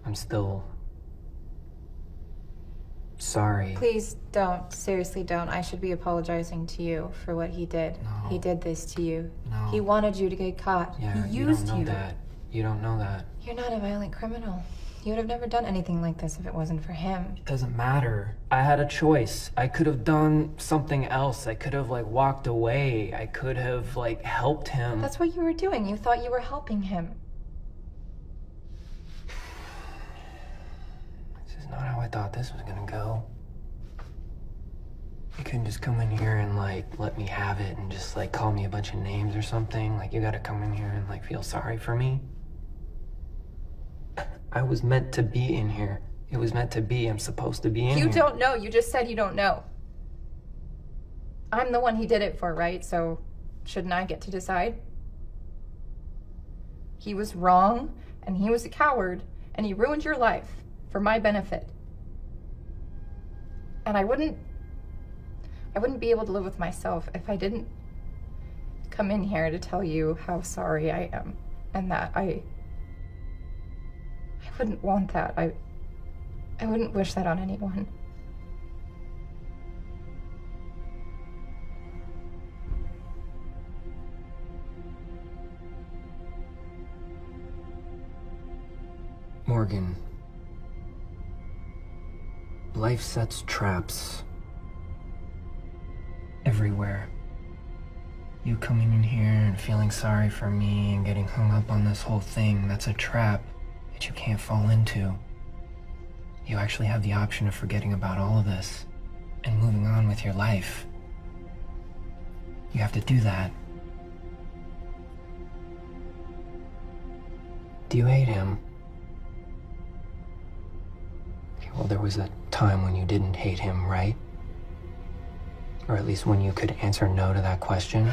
I'm still sorry. Please don't. Seriously, don't. I should be apologizing to you for what he did. No. He did this to you. No. He wanted you to get caught. Yeah, he you used don't know that. You don't know that. You're not a violent criminal. You would have never done anything like this if it wasn't for him. It doesn't matter. I had a choice. I could have done something else. I could have, like, walked away. I could have, like, helped him. That's what you were doing. You thought you were helping him. This is not how I thought this was gonna go. You couldn't just come in here and, like, let me have it and just, like, call me a bunch of names or something. Like, you gotta come in here and, like, feel sorry for me. I was meant to be in here. It was meant to be. I'm supposed to be in here. You don't know. You just said you don't know. I'm the one he did it for, right? So shouldn't I get to decide? He was wrong, and he was a coward, and he ruined your life for my benefit. And I wouldn't be able to live with myself if I didn't come in here to tell you how sorry I am, and that I wouldn't want that. I wouldn't wish that on anyone. Morgan, life sets traps everywhere. You coming in here and feeling sorry for me and getting hung up on this whole thing, that's a trap that you can't fall into. You actually have the option of forgetting about all of this and moving on with your life. You have to do that. Do you hate him? Okay, well, there was a time when you didn't hate him, right? Or at least when you could answer no to that question.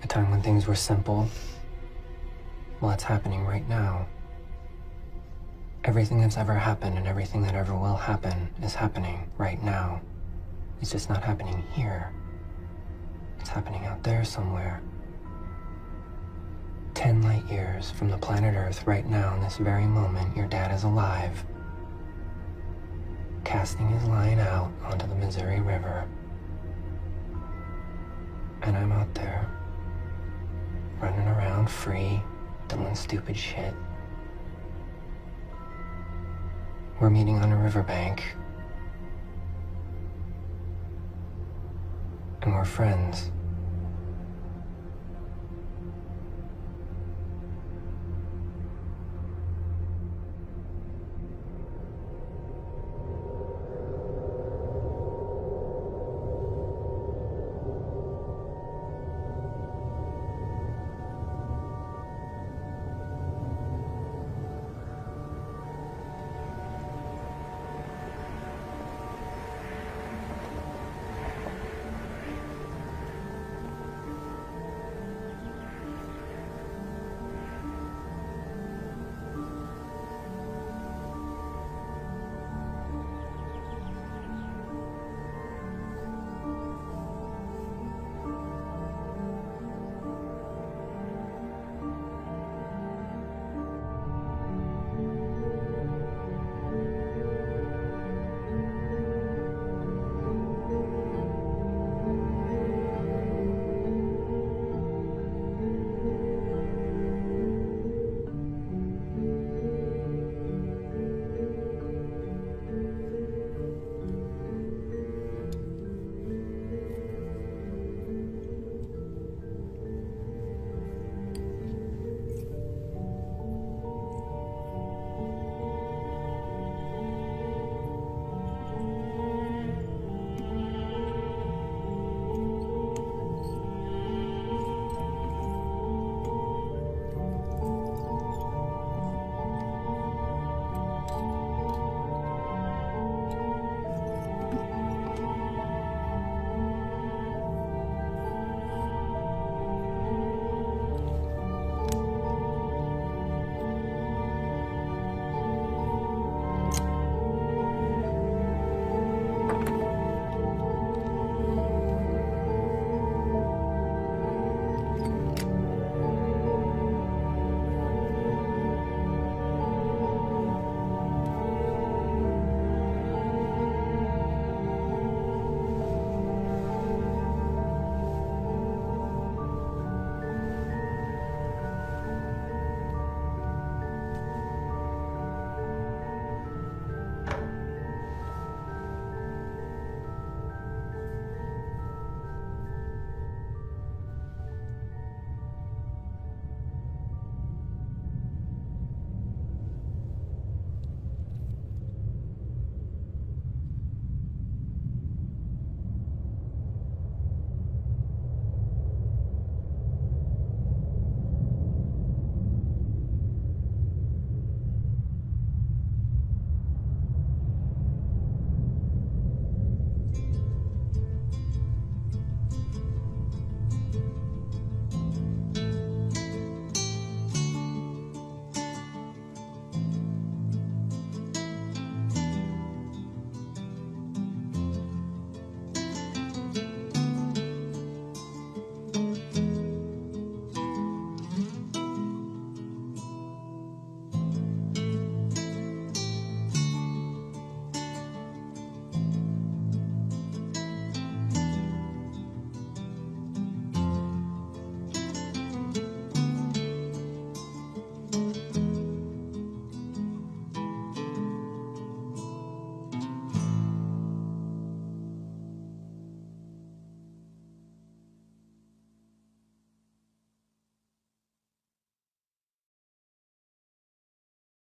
A time when things were simple. Well, it's happening right now. Everything that's ever happened and everything that ever will happen is happening right now. It's just not happening here. It's happening out there somewhere. 10 light years from the planet Earth right now, in this very moment, your dad is alive, casting his line out onto the Missouri River. And I'm out there, running around free, doing stupid shit. We're meeting on a riverbank. And we're friends.